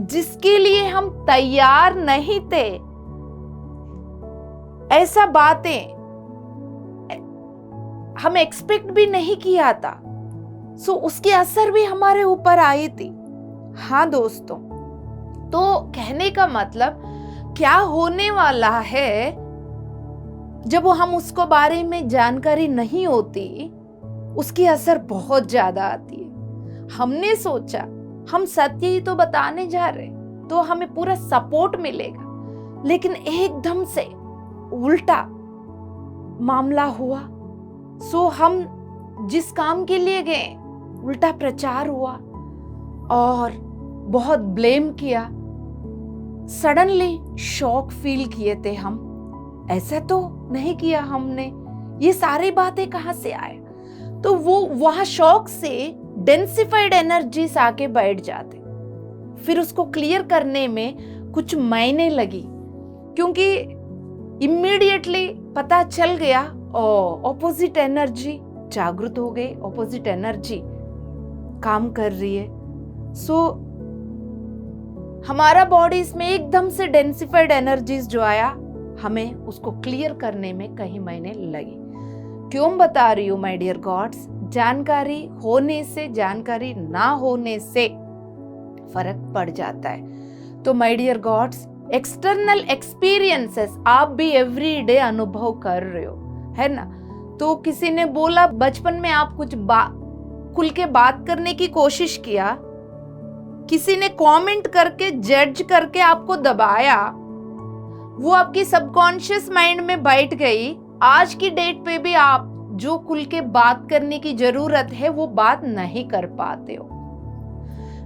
जिसके लिए हम तैयार नहीं थे। ऐसा बातें हम एक्सपेक्ट भी नहीं किया था। सो उसकी असर भी हमारे ऊपर आई थी। हाँ दोस्तों, तो कहने का मतलब क्या होने वाला है जब हम उसको बारे में जानकारी नहीं होती, उसकी असर बहुत ज्यादा आती है। हमने सोचा हम सत्य ही तो बताने जा रहे तो हमें पूरा सपोर्ट मिलेगा, लेकिन एकदम से उल्टा मामला हुआ। सो हम जिस काम के लिए गए उल्टा प्रचार हुआ और बहुत ब्लेम किया। सडनली शॉक फील किए थे हम, ऐसा तो नहीं किया हमने, ये सारी बातें कहां से आए? तो वो वहां शॉक से डेंसिफाइड एनर्जीज आके बैठ जाते। फिर उसको क्लियर करने में कुछ महीने लगी, क्योंकि इमीडिएटली पता चल गया ऑपोजिट एनर्जी जागृत हो गई, ऑपोजिट एनर्जी काम कर रही है। सो हमारा बॉडीज में एकदम से डेंसिफाइड एनर्जीज जो आया, हमें उसको क्लियर करने में कई महीने लगे। क्यों बता रही हूं माय डियर गॉड्स? जानकारी होने से, जानकारी ना होने से फर्क पड़ जाता है। तो my dear gods, external experiences आप भी एवरीडे अनुभव कर रहे हो, है ना? तो किसी ने बोला बचपन में आप कुछ खुल के बात करने की कोशिश किया, किसी ने कमेंट करके, जज करके आपको दबाया, वो आपकी सबकॉन्शियस माइंड में बैठ गई। आज की डेट पे भी आप जो खुल के बात करने की जरूरत है वो बात नहीं कर पाते हो।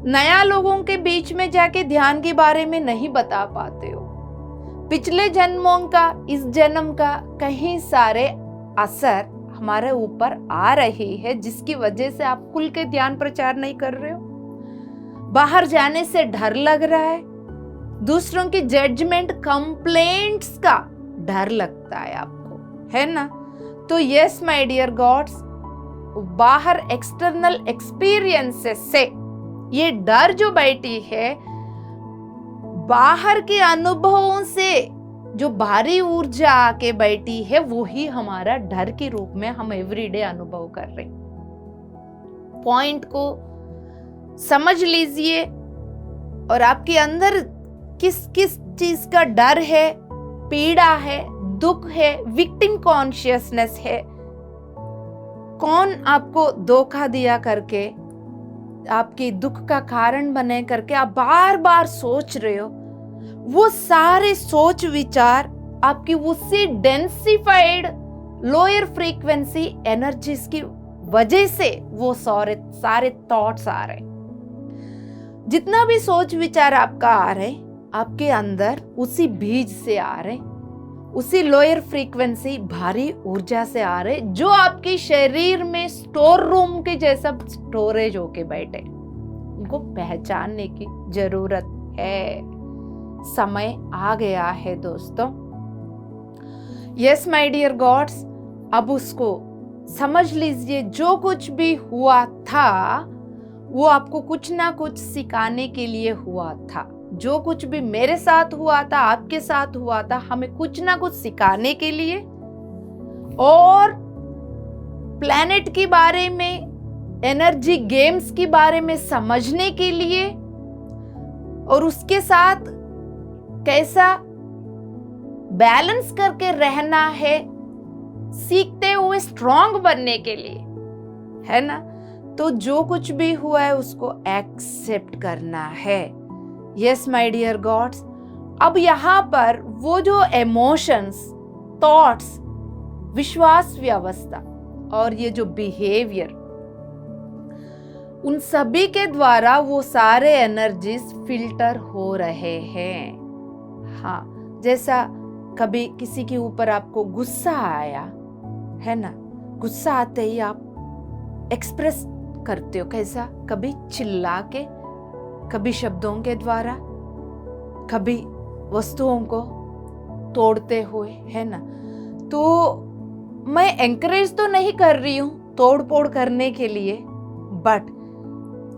नया लोगों के बीच में जाके ध्यान के बारे में नहीं बता पाते हो। पिछले जन्मों का, इस जन्म का कहीं सारे असर हमारे ऊपर आ रही है, जिसकी वजह से आप खुल के ध्यान प्रचार नहीं कर रहे हो। बाहर जाने से डर लग रहा है, दूसरों की जजमेंट, कंप्लेंट्स का डर लगता है आपको, है ना? तो यस माय डियर गॉड्स, बाहर एक्सटर्नल एक्सपीरियंसेस से ये डर जो बैठी है, बाहर के अनुभवों से जो भारी ऊर्जा आके बैठी है, वो ही हमारा डर के रूप में हम एवरीडे अनुभव कर रहे। पॉइंट को समझ लीजिए और आपके अंदर किस किस चीज का डर है, पीड़ा है, दुख है, विक्टिम कॉन्शियसनेस है, कौन आपको धोखा दिया करके, आपके दुख का कारण बने करके आप बार बार सोच रहे हो, वो सारे सोच विचार आपकी उसी डेंसिफाइड लोअर फ्रीक्वेंसी एनर्जीज की वजह से वो सारे थॉट्स आ रहे। जितना भी सोच विचार आपका आ रहे, आपके अंदर उसी बीज से आ रहे, उसी लोअर फ्रीक्वेंसी भारी ऊर्जा से आ रहे, जो आपके शरीर में स्टोर रूम के जैसा स्टोरेज होके बैठे। उनको पहचानने की जरूरत है। समय आ गया है दोस्तों। यस माय डियर गॉड्स, अब उसको समझ लीजिए, जो कुछ भी हुआ था वो आपको कुछ ना कुछ सिखाने के लिए हुआ था। जो कुछ भी मेरे साथ हुआ था, आपके साथ हुआ था, हमें कुछ ना कुछ सिखाने के लिए और प्लैनेट के बारे में, एनर्जी गेम्स के बारे में समझने के लिए, और उसके साथ कैसा बैलेंस करके रहना है सीखते हुए स्ट्रांग बनने के लिए, है ना? तो जो कुछ भी हुआ है उसको एक्सेप्ट करना है। यस माय डियर गॉड्स, अब यहां पर वो जो इमोशंस, थॉट्स, विश्वास व्यवस्था और ये जो बिहेवियर, उन सभी के द्वारा वो सारे एनर्जीज फिल्टर हो रहे हैं। हाँ, जैसा कभी किसी के ऊपर आपको गुस्सा आया, है ना? गुस्सा आते ही आप एक्सप्रेस करते हो, कैसा? कभी चिल्ला के, कभी शब्दों के द्वारा, कभी वस्तुओं को तोड़ते हुए, है ना? तो मैं एंकरेज तो नहीं कर रही हूं तोड़ फोड़ करने के लिए, बट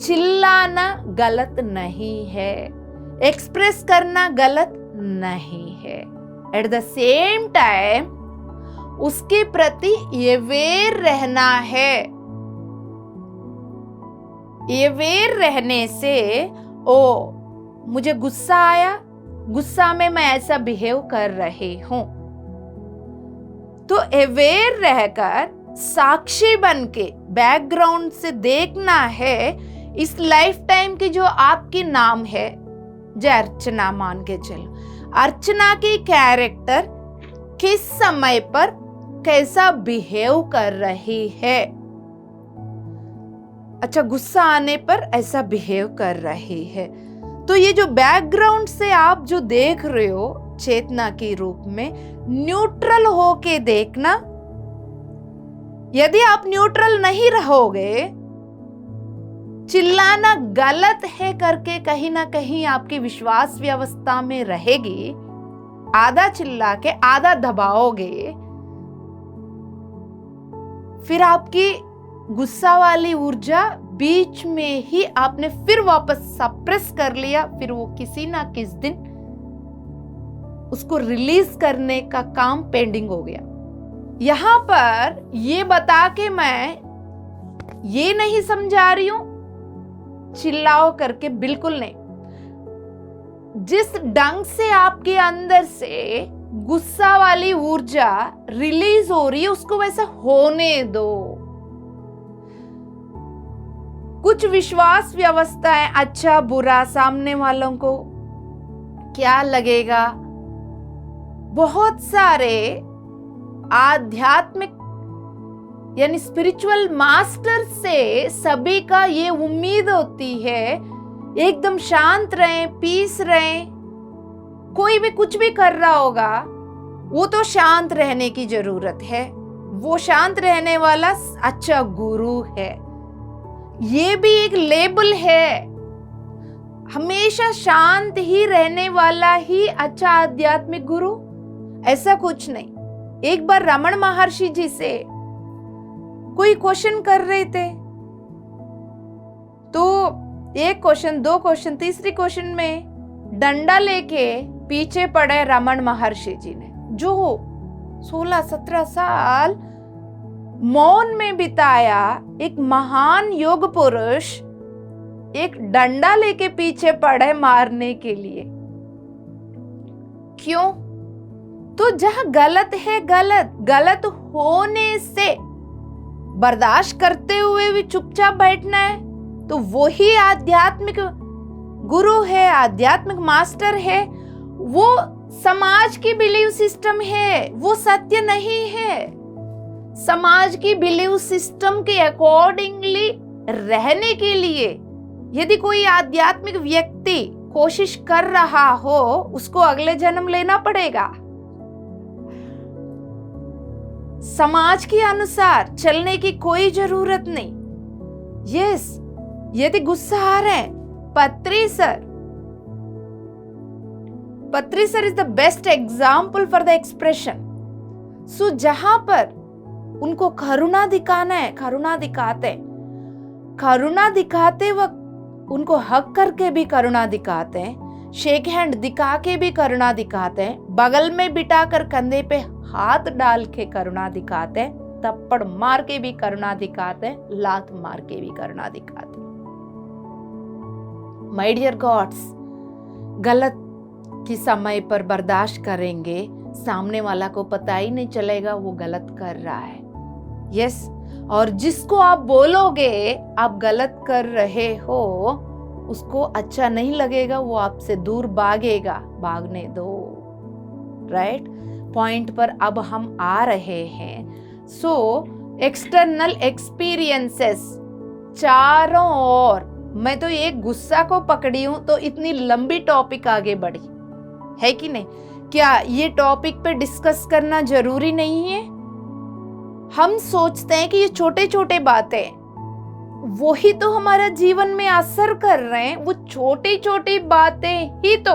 चिल्लाना गलत नहीं है, एक्सप्रेस करना गलत नहीं है। एट द सेम टाइम उसके प्रति अवेयर रहना है। अवेयर रहने से, ओ मुझे गुस्सा आया, गुस्सा में मैं ऐसा बिहेव कर रही हूं, तो अवेयर रहकर साक्षी बन के बैकग्राउंड से देखना है। इस लाइफ टाइम की जो आपकी नाम है, जो अर्चना मान के चलो, अर्चना की कैरेक्टर किस समय पर कैसा बिहेव कर रही है। अच्छा, गुस्सा आने पर ऐसा बिहेव कर रही है। तो ये जो बैकग्राउंड से आप जो देख रहे हो चेतना के रूप में, न्यूट्रल होके देखना। यदि आप न्यूट्रल नहीं रहोगे, चिल्लाना गलत है करके कहीं ना कहीं आपकी विश्वास व्यवस्था में रहेगी, आधा चिल्ला के आधा दबाओगे, फिर आपकी गुस्सा वाली ऊर्जा बीच में ही आपने फिर वापस सप्रेस कर लिया, फिर वो किसी ना किस दिन उसको रिलीज करने का काम पेंडिंग हो गया। यहां पर ये बता के मैं ये नहीं समझा रही हूं चिल्लाओ करके, बिल्कुल नहीं। जिस ढंग से आपके अंदर से गुस्सा वाली ऊर्जा रिलीज हो रही है, उसको वैसा होने दो। कुछ विश्वास व्यवस्थाएं, अच्छा बुरा, सामने वालों को क्या लगेगा, बहुत सारे आध्यात्मिक यानी स्पिरिचुअल मास्टर से सभी का ये उम्मीद होती है एकदम शांत रहें, पीस रहें। कोई भी कुछ भी कर रहा होगा, वो तो शांत रहने की जरूरत है। वो शांत रहने वाला अच्छा गुरु है। ये भी एक लेबल है। हमेशा शांत ही रहने वाला ही अच्छा आध्यात्मिक गुरु, ऐसा कुछ नहीं। एक बार रमन महर्षि जी से कोई क्वेश्चन कर रहे थे, तो एक क्वेश्चन, दो क्वेश्चन, तीसरी क्वेश्चन में डंडा लेके पीछे पड़े रमन महर्षि जी ने, जो 16-17 साल मौन में बिताया एक महान योग पुरुष एक डंडा लेके पीछे पड़े मारने के लिए। क्यों? तो जहां गलत है, गलत होने से बर्दाश्त करते हुए भी चुपचाप बैठना है, तो वही आध्यात्मिक गुरु है, आध्यात्मिक मास्टर है। वो समाज की बिलीव सिस्टम है, वो सत्य नहीं है। समाज की बिलीव सिस्टम के अकॉर्डिंगली रहने के लिए यदि कोई आध्यात्मिक व्यक्ति कोशिश कर रहा हो, उसको अगले जन्म लेना पड़ेगा। समाज के अनुसार चलने की कोई जरूरत नहीं। यस, यदि गुस्सा आ रहा है, Patri sir is the best example for the expression. So जहां पर उनको करुणा दिखाना है, करुणा दिखाते वक्त उनको हक करके भी करुणा दिखाते हैं, शेक हैंड दिखा के भी करुणा दिखाते हैं, बगल में बिठाकर कंधे पे हाथ डाल के करुणा दिखाते हैं, थप्पड़ मार के भी करुणा दिखाते हैं, लात मार के भी करुणा दिखाते हैं। माय डियर गॉड्स, गलत की समय पर बर्दाश्त करेंगे, सामने वाला को पता ही नहीं चलेगा वो गलत कर रहा है। यस, और जिसको आप बोलोगे आप गलत कर रहे हो, उसको अच्छा नहीं लगेगा, वो आपसे दूर भागेगा। भागने दो। राइट पॉइंट पर अब हम आ रहे हैं। सो एक्सटर्नल एक्सपीरियंसेस चारों ओर, मैं तो एक गुस्सा को पकड़ी हूं तो इतनी लंबी टॉपिक आगे बढ़ी है कि नहीं? क्या ये टॉपिक पे डिस्कस करना जरूरी नहीं है? हम सोचते हैं कि ये छोटे छोटे बातें वही तो हमारा जीवन में असर कर रहे हैं। वो छोटी छोटी बातें ही तो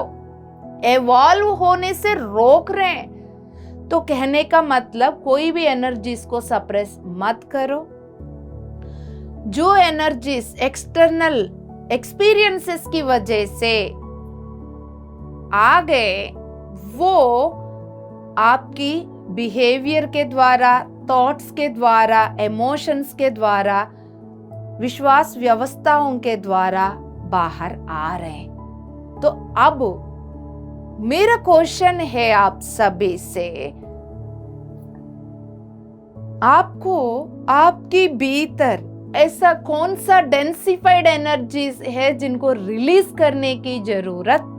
एवॉल्व होने से रोक रहे हैं। तो कहने का मतलब कोई भी एनर्जीज को सप्रेस मत करो। जो एनर्जीज एक्सटर्नल एक्सपीरियंसेस की वजह से आ गए, वो आपकी बिहेवियर के द्वारा, थॉट्स के द्वारा, इमोशंस के द्वारा, विश्वास व्यवस्थाओं के द्वारा बाहर आ रहे हैं। तो अब मेरा क्वेश्चन है आप सभी से, आपको आपकी भीतर ऐसा कौन सा डेंसिफाइड एनर्जीज है जिनको रिलीज करने की जरूरत?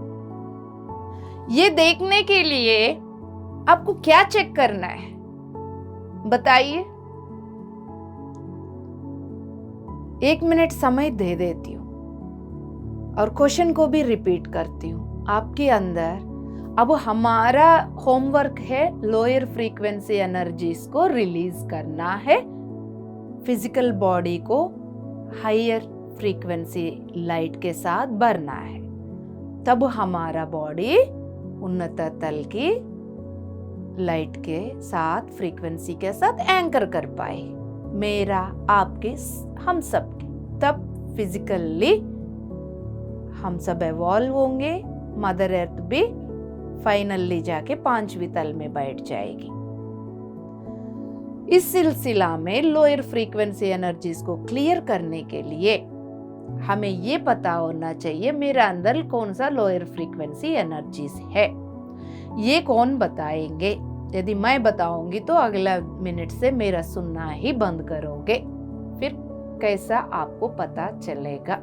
ये देखने के लिए आपको क्या चेक करना है बताइए। 1 मिनट समय दे देती हूँ और क्वेश्चन को भी रिपीट करती हूँ। आपके अंदर अब हमारा होमवर्क है लोअर फ्रीक्वेंसी एनर्जीज को रिलीज करना है, फिजिकल बॉडी को हायर फ्रीक्वेंसी लाइट के साथ भरना है, तब हमारा बॉडी उन्नत तल की लाइट के साथ, फ्रीक्वेंसी के साथ एंकर कर पाए, मेरा, आपके, हम सब के। तब फिजिकली हम सब एवॉल्व होंगे, मदर अर्थ भी फाइनली जाके 5वीं तल में बैठ जाएगी। इस सिलसिला में लोअर फ्रीक्वेंसी एनर्जीज को क्लियर करने के लिए हमें ये पता होना चाहिए मेरा अंदर कौन सा लोअर फ्रीक्वेंसी एनर्जीज है। ये कौन बताएंगे? यदि मैं बताऊंगी तो अगला मिनट से मेरा सुनना ही बंद करोगे, फिर कैसा आपको पता चलेगा?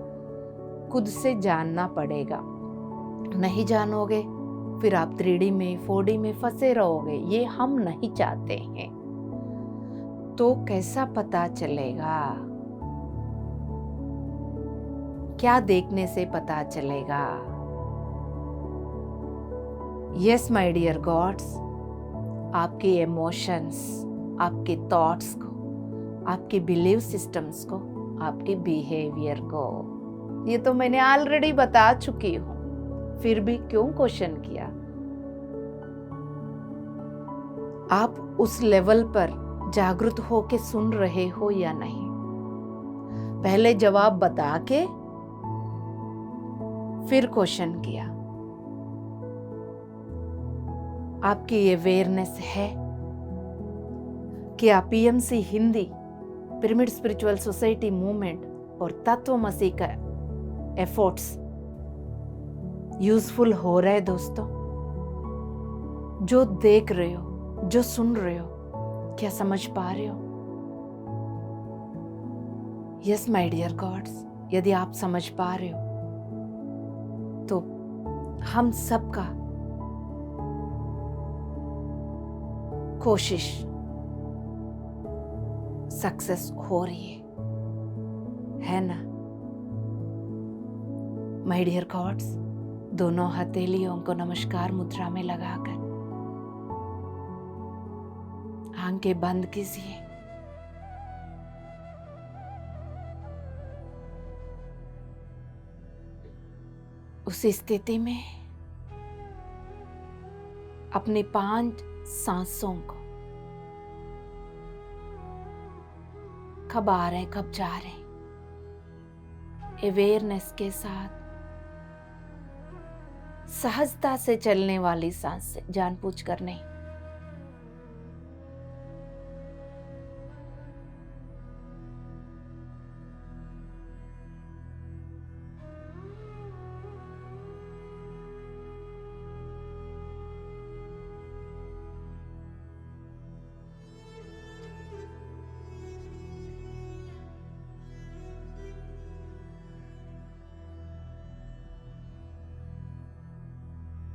खुद से जानना पड़ेगा। नहीं जानोगे फिर आप 3D में 4D में फंसे रहोगे। ये हम नहीं चाहते हैं। तो कैसा पता चलेगा? क्या देखने से पता चलेगा? यस माय डियर गॉड्स, आपके इमोशंस, आपके थॉट्स को, आपके बिलीव सिस्टम्स को, आपके बिहेवियर को ये तो मैंने ऑलरेडी बता चुकी हूं, फिर भी क्यों क्वेश्चन किया? आप उस लेवल पर जागृत होके सुन रहे हो या नहीं? पहले जवाब बता के फिर क्वेश्चन किया। आपकी अवेयरनेस है कि आप PMC Hindi, pyramid spiritual society movement और तत्वमसी का एफर्ट्स यूजफुल हो रहा है दोस्तों? जो देख रहे हो, जो सुन रहे हो, क्या समझ पा रहे हो? यस माय डियर गॉड्स, यदि आप समझ पा रहे हो तो हम सबका कोशिश सक्सेस हो रही है ना? माय डियर गॉड्स, दोनों हथेलियों को नमस्कार मुद्रा में लगाकर आंखें बंद कीजिए। उस स्थिति में अपनी 5 सांसों को, कब आ रहे कब जा रहे, अवेयरनेस के साथ सहजता से चलने वाली सांस से, जानबूझ कर नहीं।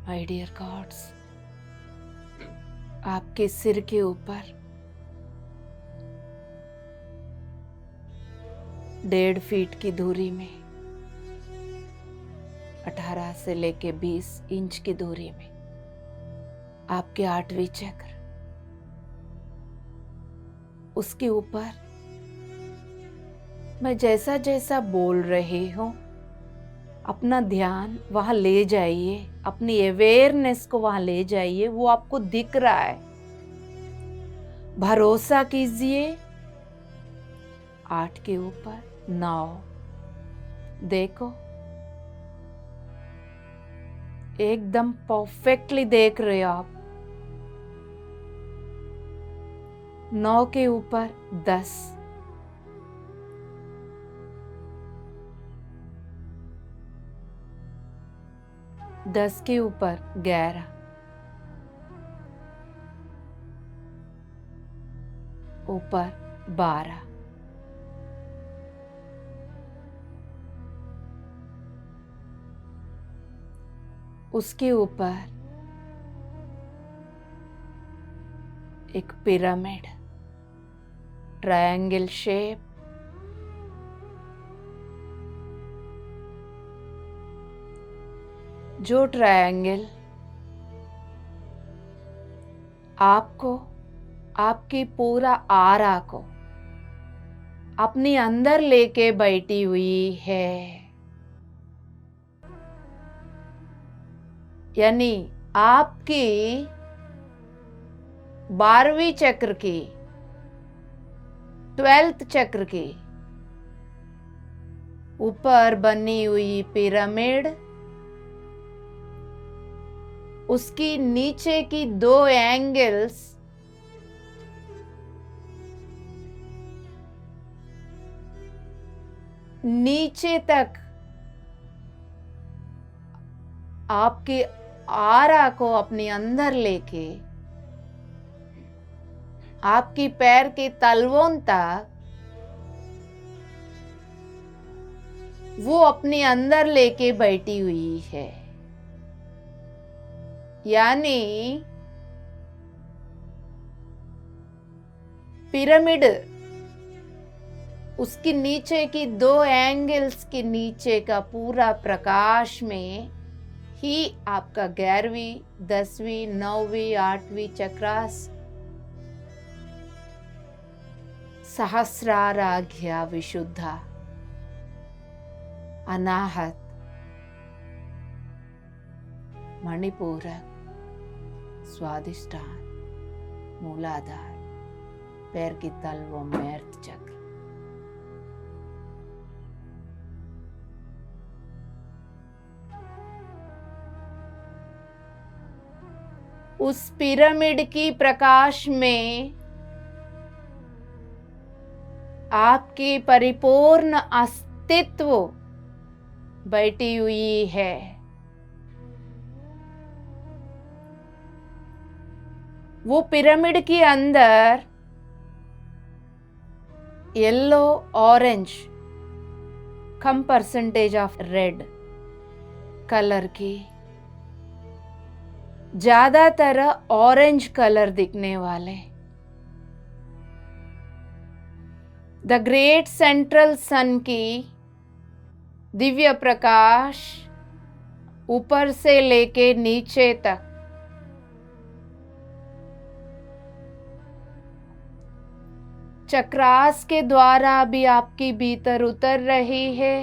माय डियर गॉड्स, आपके सिर के ऊपर 1.5 फीट की दूरी में, 18 से लेके 20 इंच की दूरी में आपके 8वें चक्र, उसके ऊपर मैं जैसा जैसा बोल रही हूं, अपना ध्यान वहां ले जाइए, अपनी अवेयरनेस को वहां ले जाइए। वो आपको दिख रहा है, भरोसा कीजिए। 8 के ऊपर 9, देखो एकदम परफेक्टली देख रहे हो आप। 9 के ऊपर 10, 10 के ऊपर 11, ऊपर 12, उसके ऊपर एक पिरामिड, ट्रायंगल शेप, जो ट्रायंगल आपको, आपकी पूरा आरा को अपने अंदर लेके बैठी हुई है। यानी आपकी 12वीं चक्र की, 12th चक्र की ऊपर बनी हुई पिरामिड, उसकी नीचे की 2 एंगल्स नीचे तक आपके आरा को अपने अंदर लेके आपकी पैर के तलवों तक वो अपने अंदर लेके बैठी हुई है। यानी पिरामिड, उसके नीचे की 2 एंगल्स के नीचे का पूरा प्रकाश में ही आपका 11वीं, 10वीं, 9वीं, 8वीं चक्रास सहस्राराध्या विशुद्धा अनाहत, मणिपूरक, स्वादिष्टान, मूलाधार, पैर की तलवों में अर्थ चक्र। उस पिरामिड की प्रकाश में आपकी परिपूर्ण अस्तित्व बैठी हुई है। वो पिरामिड के अंदर yellow, orange, come percentage of red colour की, ज्यादातर ऑरेंज कलर दिखने वाले द ग्रेट सेंट्रल सन की दिव्य प्रकाश ऊपर से लेके नीचे तक चक्रास के द्वारा भी आपकी भीतर उतर रही है,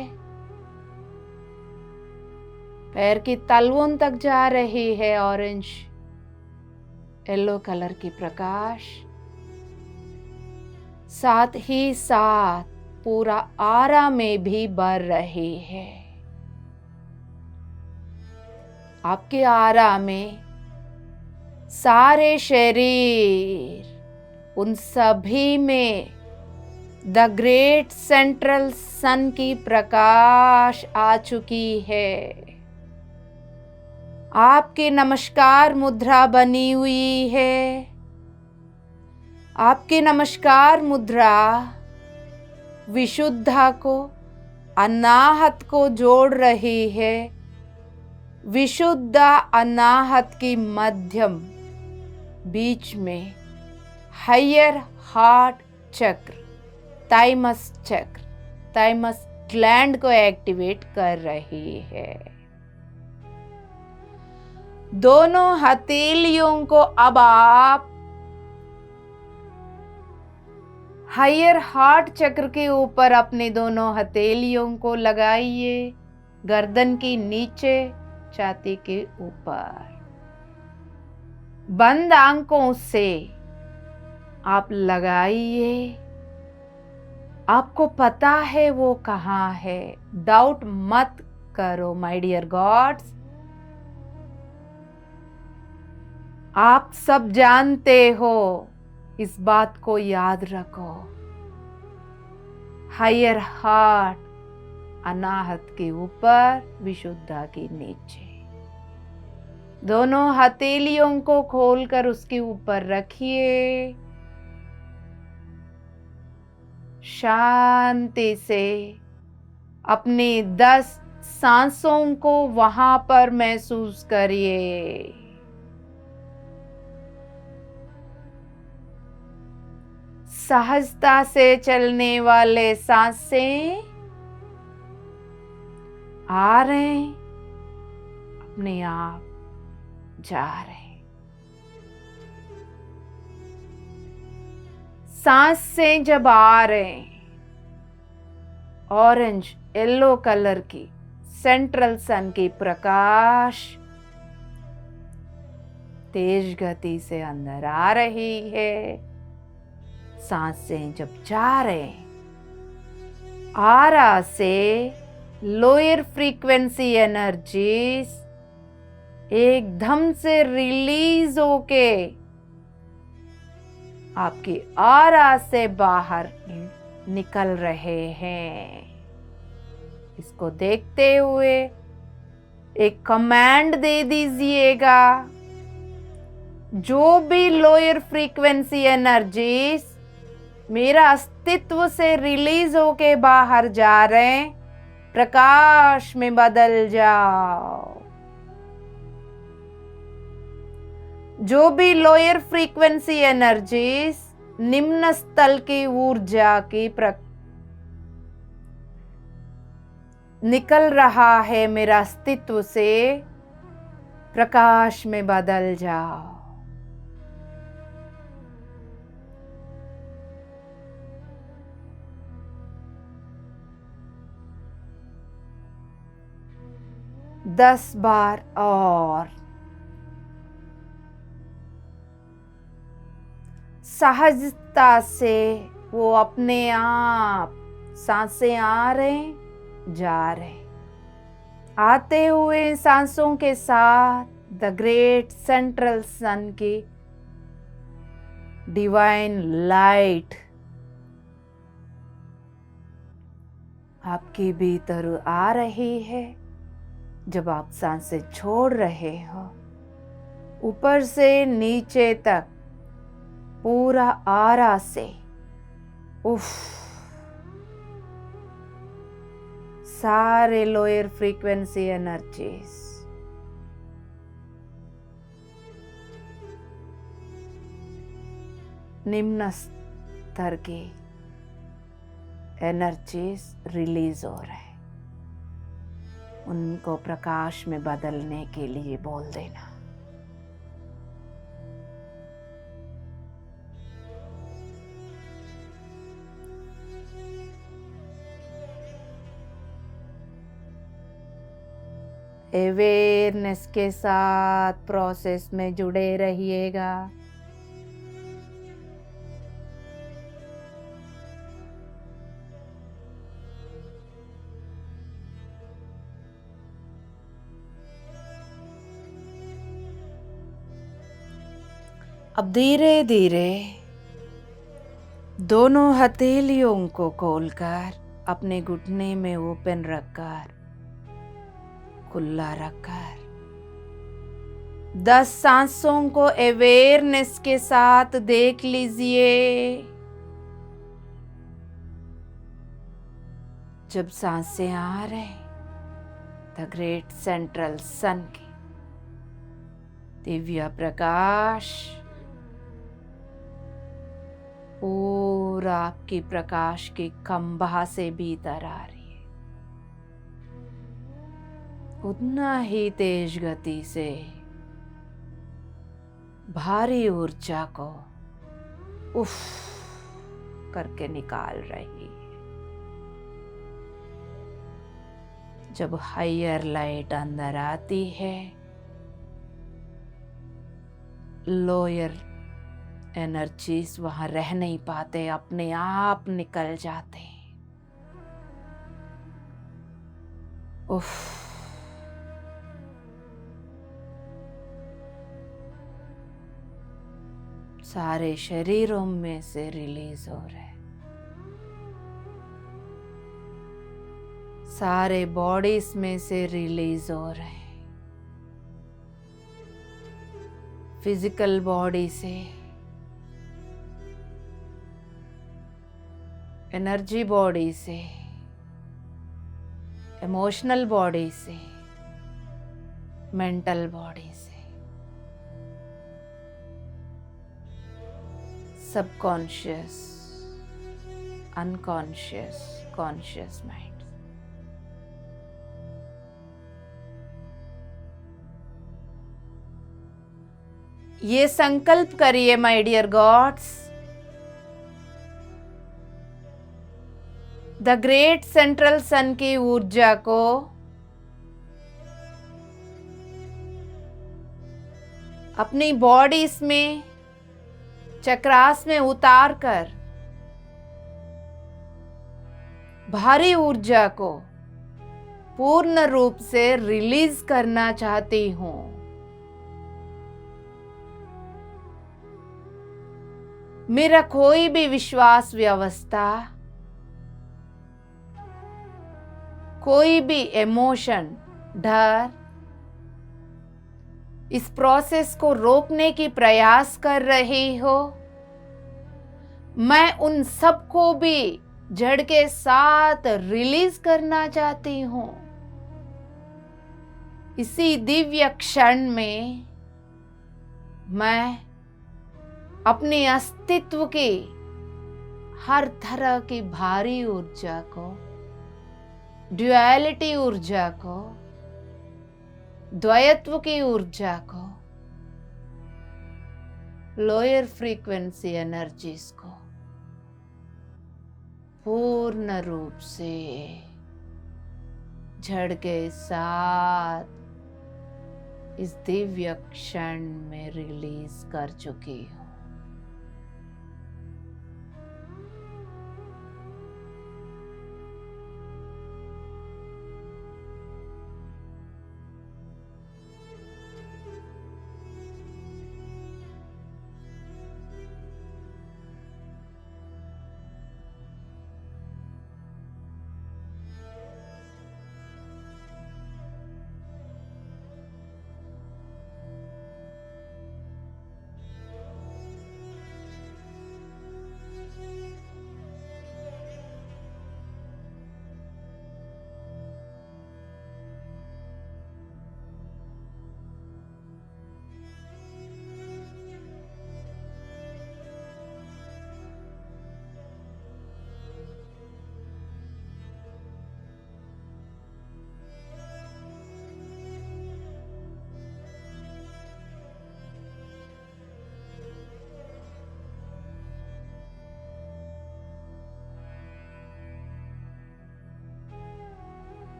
पैर की तलवों तक जा रही है। ऑरेंज येलो कलर की प्रकाश, साथ ही साथ पूरा आरा में भी भर रही है। आपके आरा में सारे शरीर, उन सभी में द ग्रेट सेंट्रल सन की प्रकाश आ चुकी है। आपकी नमस्कार मुद्रा बनी हुई है। आपकी नमस्कार मुद्रा विशुद्धा को, अनाहत को जोड़ रही है। विशुद्ध अनाहत की मध्यम बीच में हायर हार्ट चक्र, थाइमस चक्र, थाइमस ग्लैंड को एक्टिवेट कर रही है। दोनों हथेलियों को अब आप हायर हार्ट चक्र के ऊपर अपने दोनों हथेलियों को लगाइए, गर्दन की नीचे, छाती के ऊपर। बंद आंखों से आप लगाइए। आपको पता है वो कहाँ है, डाउट मत करो माय डियर गॉड्स। आप सब जानते हो, इस बात को याद रखो। हायर हार्ट अनाहत के ऊपर, विशुद्धा के नीचे। दोनों हथेलियों को खोलकर उसके ऊपर रखिए। शांति से अपनी 10 सांसों को वहां पर महसूस करिए। सहजता से चलने वाले सांसें आ रहे, अपने आप जा रहे। सांस से जब आ रहे, ऑरेंज येलो कलर की सेंट्रल सन की प्रकाश तेज गति से अंदर आ रही है। सांसें जब जा रहे, आरा से लोअर फ्रीक्वेंसी एनर्जीज एकदम से रिलीज होके आपकी आरा से बाहर निकल रहे हैं। इसको देखते हुए एक कमांड दे दीजिएगा। जो भी लोअर फ्रीक्वेंसी एनर्जीज मेरा अस्तित्व से रिलीज होके बाहर जा रहे हैं, प्रकाश में बदल जाओ। जो भी लोअर फ्रीक्वेंसी एनर्जीज निम्न स्थल की ऊर्जा की निकल रहा है मेरा अस्तित्व से, प्रकाश में बदल जाओ। 10 बार और सहजता से वो अपने आप सांसें आ रहे जा रहे। आते हुए सांसों के साथ द ग्रेट सेंट्रल सन की डिवाइन लाइट आपके भीतर आ रही है। जब आप सांसें छोड़ रहे हो, ऊपर से नीचे तक पूरा आरा से उफ सारे लोअर फ्रीक्वेंसी एनर्जीज निम्न स्तर की एनर्जीज रिलीज हो रहे हैं। उनको प्रकाश में बदलने के लिए बोल देना। अवेयरनेस के साथ प्रोसेस में जुड़े रहिएगा। अब धीरे धीरे दोनों हथेलियों को खोलकर अपने घुटने में ओपन रखकर खुला रखकर 10 सांसों को अवेयरनेस के साथ देख लीजिए। जब सांसें आ रहे द ग्रेट सेंट्रल सन की दिव्य प्रकाश पूरा आपकी प्रकाश की खंभा से भीतर आ रही है। उतना ही तेज गति से भारी ऊर्जा को उफ करके निकाल रही है। जब हायर लाइट अंदर आती है, लोअर एनर्जीज वहां रह नहीं पाते, अपने आप निकल जाते हैं। उफ सारे शरीरों में से रिलीज हो रहे, सारे बॉडीज में से रिलीज हो रहे, फिजिकल बॉडी से, एनर्जी बॉडी से, इमोशनल बॉडी से, मेंटल बॉडी से, सबकॉन्शियस, अनकॉन्शियस, कॉन्शियस माइंड। ये संकल्प करिए my dear gods, the great central sun की ऊर्जा को अपनी बॉडीज में, चक्रास में उतार कर भारी ऊर्जा को पूर्ण रूप से रिलीज करना चाहती हूं। मेरा कोई भी विश्वास व्यवस्था, कोई भी इमोशन, डर इस प्रोसेस को रोकने की प्रयास कर रही हो, मैं उन सबको भी जड़ के साथ रिलीज करना चाहती हूं। इसी दिव्य क्षण में मैं अपने अस्तित्व की हर तरह की भारी ऊर्जा को, ड्युअलिटी ऊर्जा को, द्वैत्व की ऊर्जा को, लोअर फ्रीक्वेंसी एनर्जीज को पूर्ण रूप से जड़ के साथ इस दिव्य क्षण में रिलीज कर चुकी हूँ।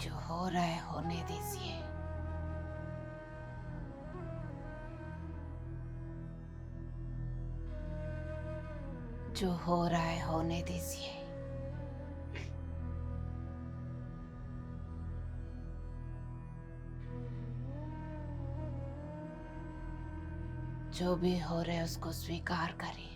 जो हो रहा है होने दीजिए। जो हो रहा है होने दीजिए। जो भी हो रहा है उसको स्वीकार करिए।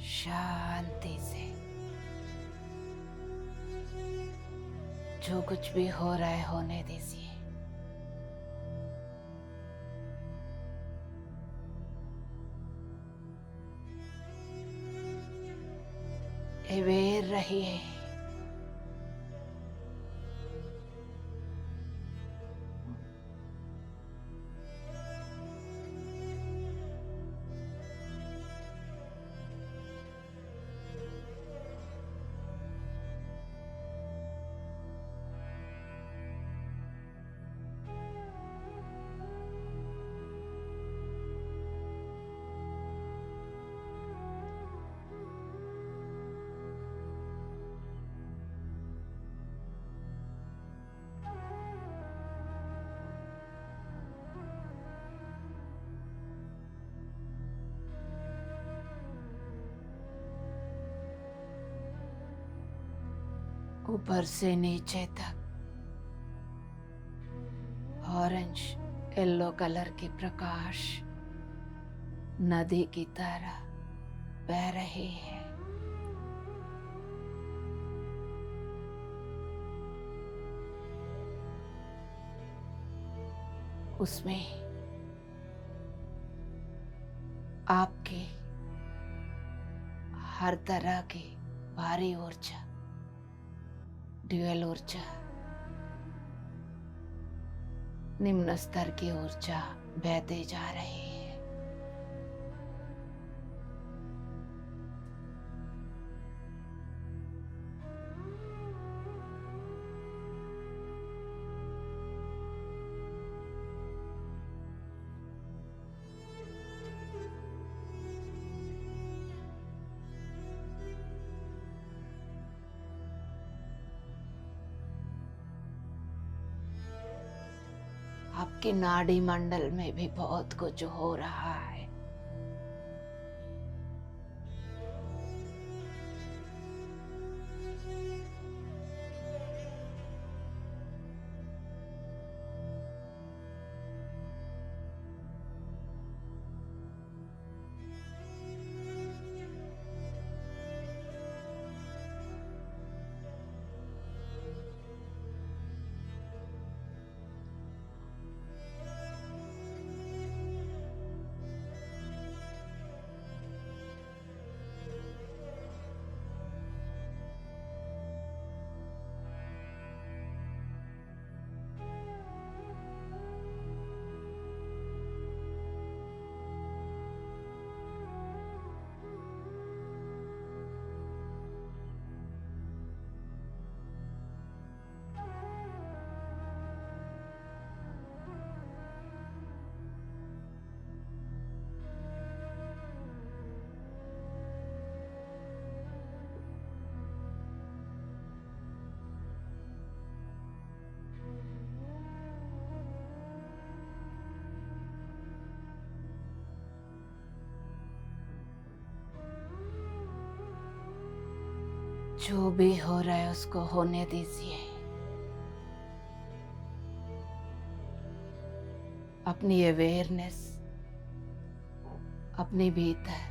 शांति से जो कुछ भी हो रहा है होने दीजिए। अवेयर रहिए। ऊपर से नीचे तक ऑरेंज येलो कलर की प्रकाश नदी की तरह बह रही है। उसमें आपकी हर तरह की भारी ऊर्जा, ड्यूअल ऊर्जा, निम्न स्तर की ऊर्जा बहते जा रही है। आप आपकी नाड़ी मंडल में भी बहुत कुछ हो रहा है। जो भी हो रहा है उसको होने दीजिए। अपनी अवेयरनेस अपने भीतर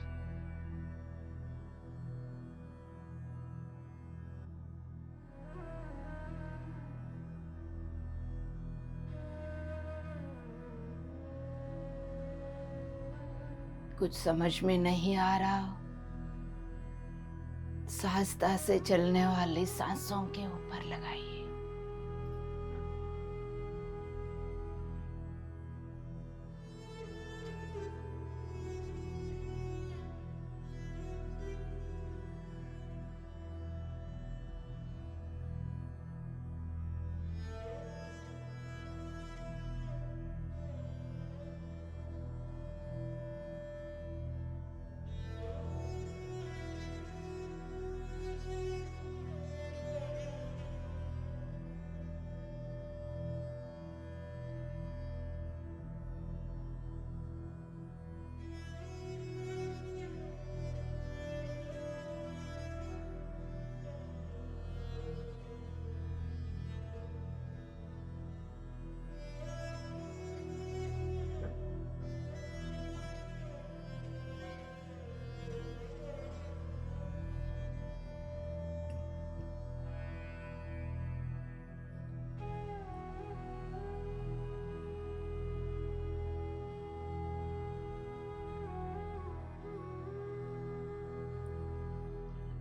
कुछ समझ में नहीं आ रहा हो, सहजता से चलने वाली सांसों के ऊपर लगाइए।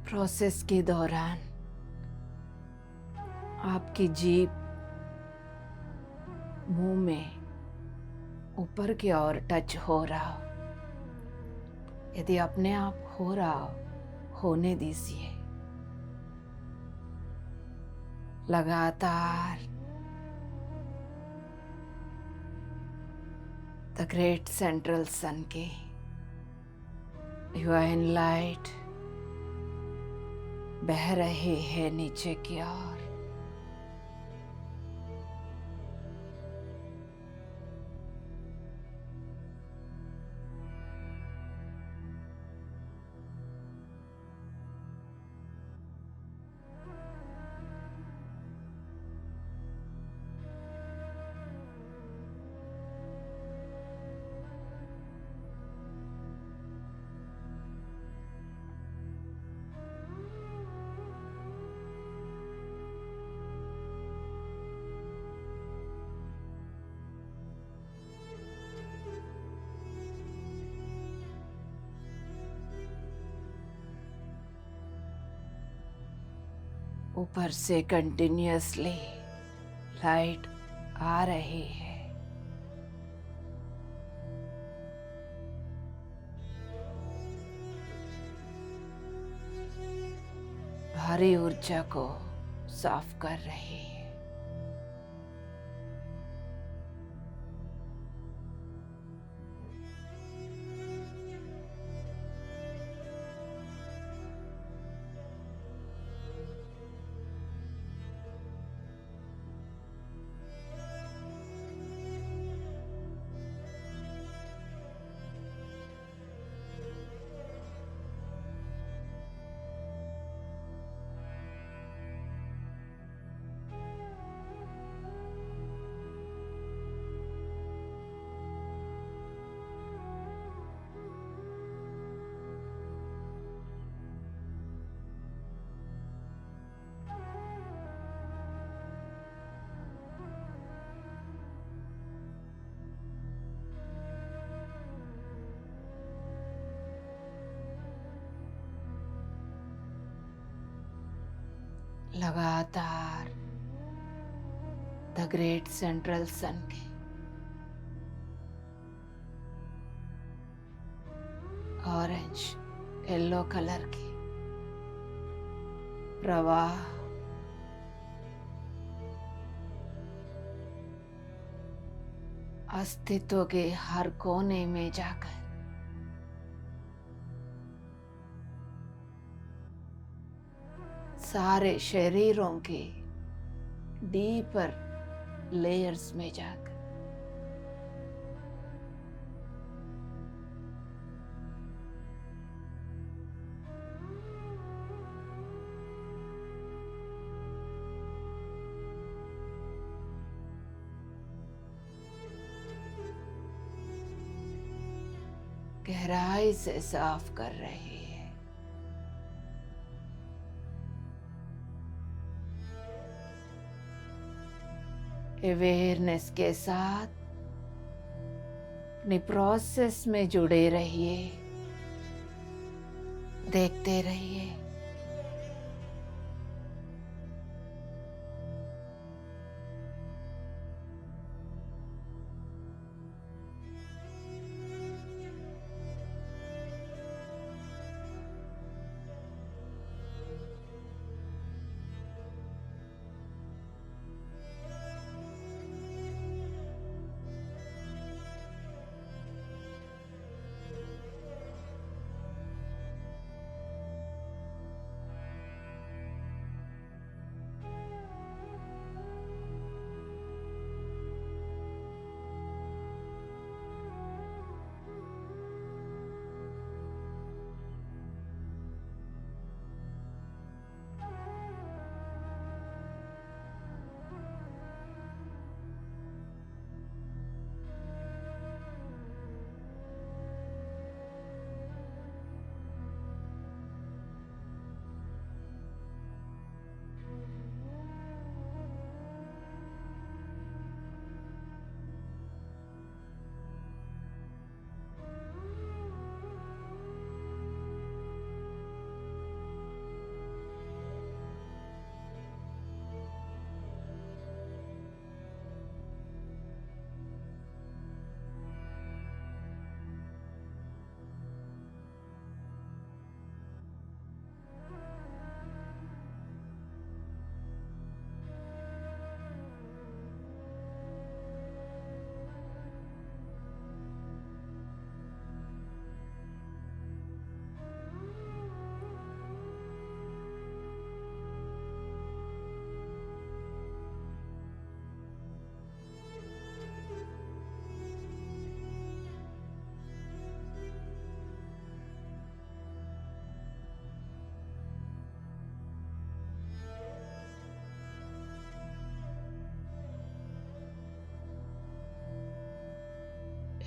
प्रोसेस के दौरान आपकी जीभ मुंह में ऊपर की ओर टच हो रहा हो, यदि अपने आप हो रहा हो, होने दीजिए। लगातार द ग्रेट सेंट्रल सन के डिवाइन लाइट बह रहे हैं नीचे की ओर। ऊपर से कंटिन्यूअसली लाइट आ रही है। भारी ऊर्जा को साफ कर रही है। लगातार द ग्रेट सेंट्रल सन के ऑरेंज येलो कलर की प्रवाह अस्तित्व के हर कोने में जाकर सारे शरीरों के डीपर लेयर्स में जाकर गहराई से साफ कर रही है। अवेयरनेस के साथ अपनी प्रोसेस में जुड़े रहिए, देखते रहिए।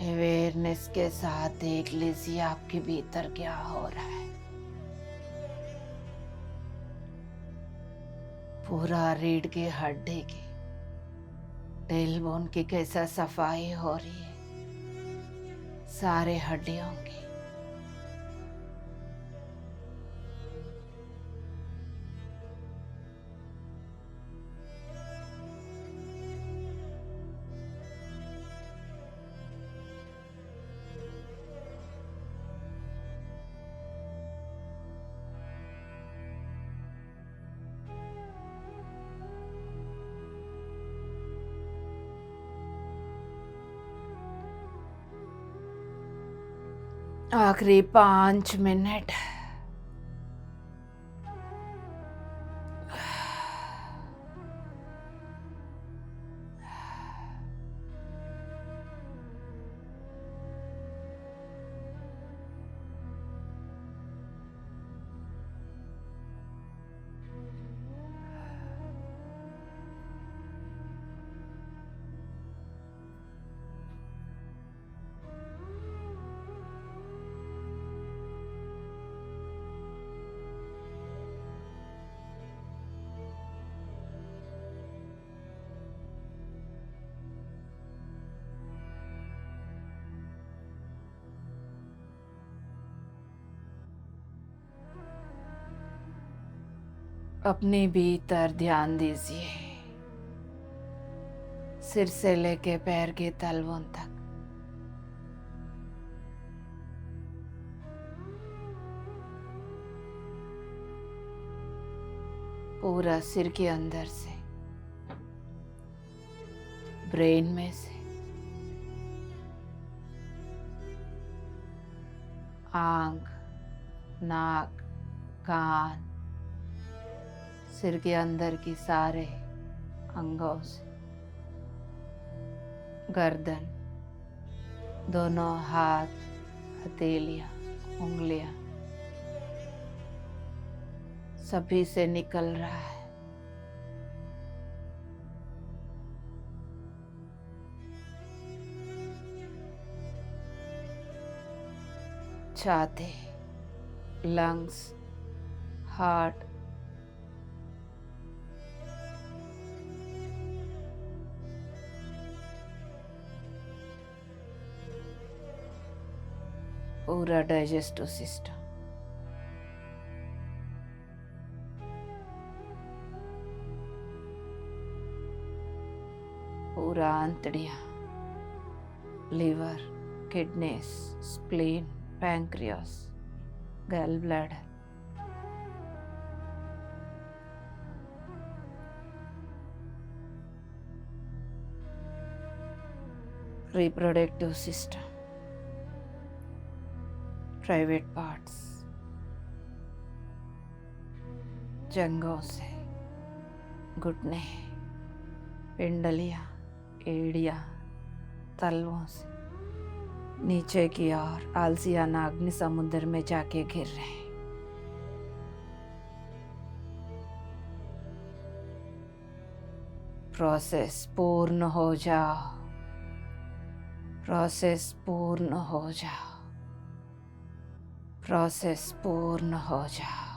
अवेयरनेस के साथ देख लीजिए आपके भीतर क्या हो रहा है। पूरा रीढ़ के हड्डी की, टेलबोन की कैसा सफाई हो रही है, सारे हड्डियों की। आखिरी 5 मिनट। अपने भीतर ध्यान दीजिए, सिर से लेके पैर के तलवों तक। पूरा सिर के अंदर से, ब्रेन में से, आंख, नाक, कान, सिर के अंदर की सारे अंगों से, गर्दन, दोनों हाथ, हथेलियां, उंगलियां, सभी से निकल रहा है। छाती, लंग्स, हार्ट, पूरा डाइजेस्टिव सिस्टम, पूरा आंतड़ियां, liver, kidneys, spleen, pancreas, gall bladder, reproductive system, private parts, जंघों से, घुटने, पिंडलियां, एड़ियां, तलवों से नीचे की ओर आलसियाना अग्नि समुद्र में जाके गिर रहे हैं। प्रोसेस पूर्ण हो जाओ, प्रोसेस पूर्ण हो जाओ, प्रोसेस पूर्ण हो जाओ।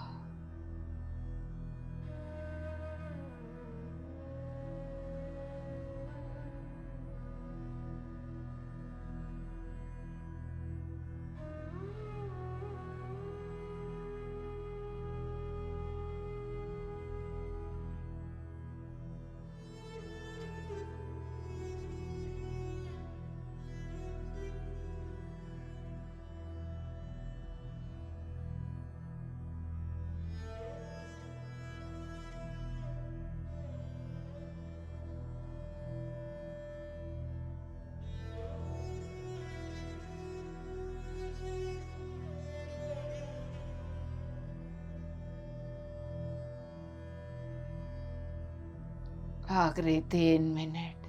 आखिरी 3 मिनट।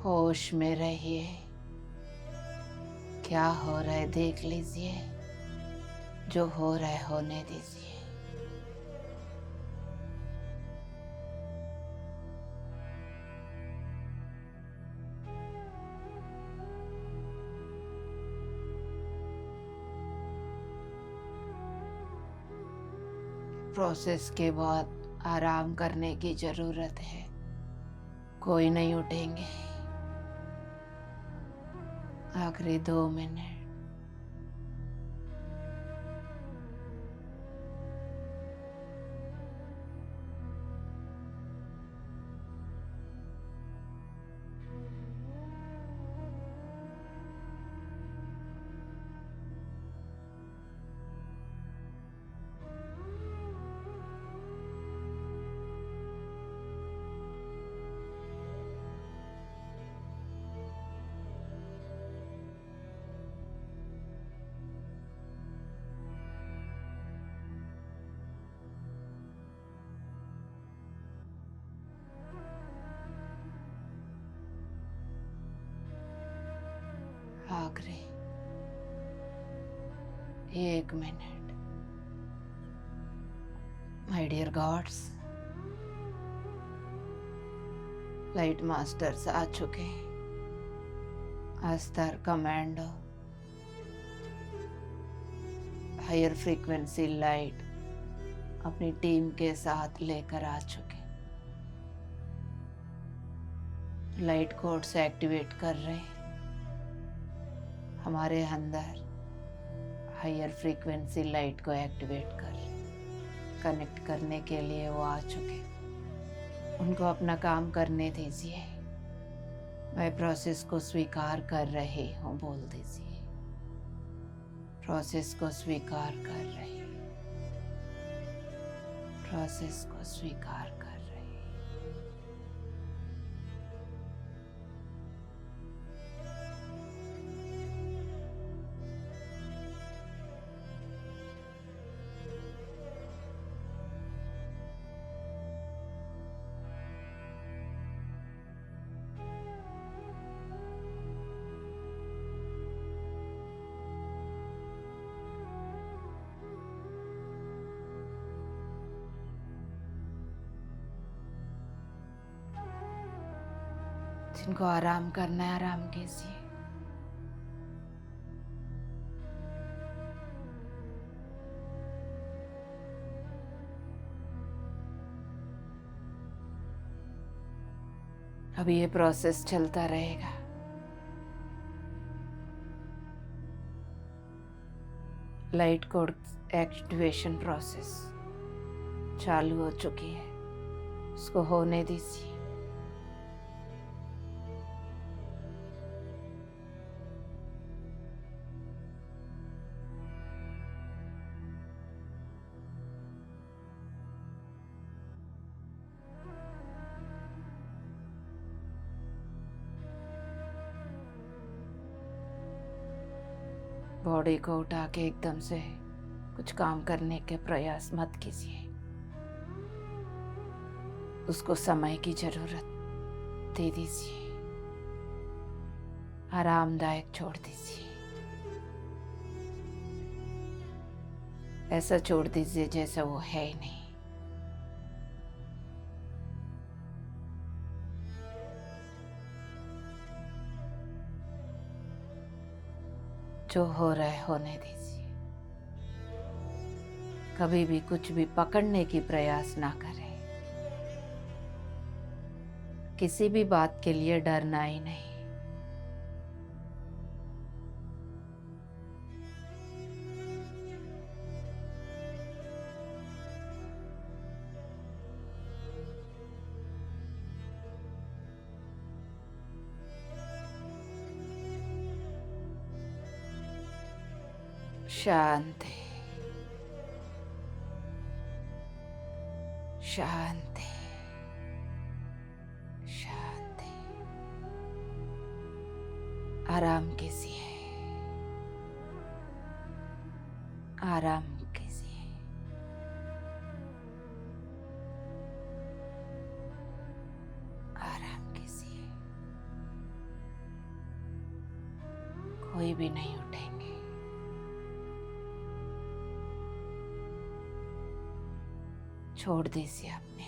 होश में रहिए, क्या हो रहा है देख लीजिए, जो हो रहा है होने दीजिए। प्रोसेस के बाद आराम करने की जरूरत है, कोई नहीं उठेंगे। आखिरी 2 मिनट। आखिरी 1 minute. My dear gods, light masters आ चुके, Ashtar commando, higher frequency light अपनी टीम के साथ लेकर आ चुके। लाइट कोड से एक्टिवेट कर रहे हैं। हमारे अंदर हायर फ्रीक्वेंसी लाइट को एक्टिवेट कर कनेक्ट करने के लिए वो आ चुके। उनको अपना काम करने दीजिए। मैं प्रोसेस को स्वीकार कर रही हूँ बोल दीजिए। प्रोसेस को स्वीकार कर रही, प्रोसेस को स्वीकार कर रही। जिनको आराम करना है आराम कीजिए। अभी ये प्रोसेस चलता रहेगा। लाइट कोड एक्टिवेशन प्रोसेस चालू हो चुकी है, उसको होने दीजिए। बॉडी को उठा के एकदम से कुछ काम करने के प्रयास मत कीजिए। उसको समय की जरूरत दे दीजिए। आरामदायक छोड़ दीजिए। ऐसा छोड़ दीजिए जैसा वो है ही नहीं। जो हो रहा है होने दीजिए। कभी भी कुछ भी पकड़ने की प्रयास ना करें। किसी भी बात के लिए डरना ही नहीं। शांति शांति शांति। आराम कीजिए, आराम कीजिए। आराम कीजिए। कोई भी नहीं उठेंगे। छोड़ दीजिए अपने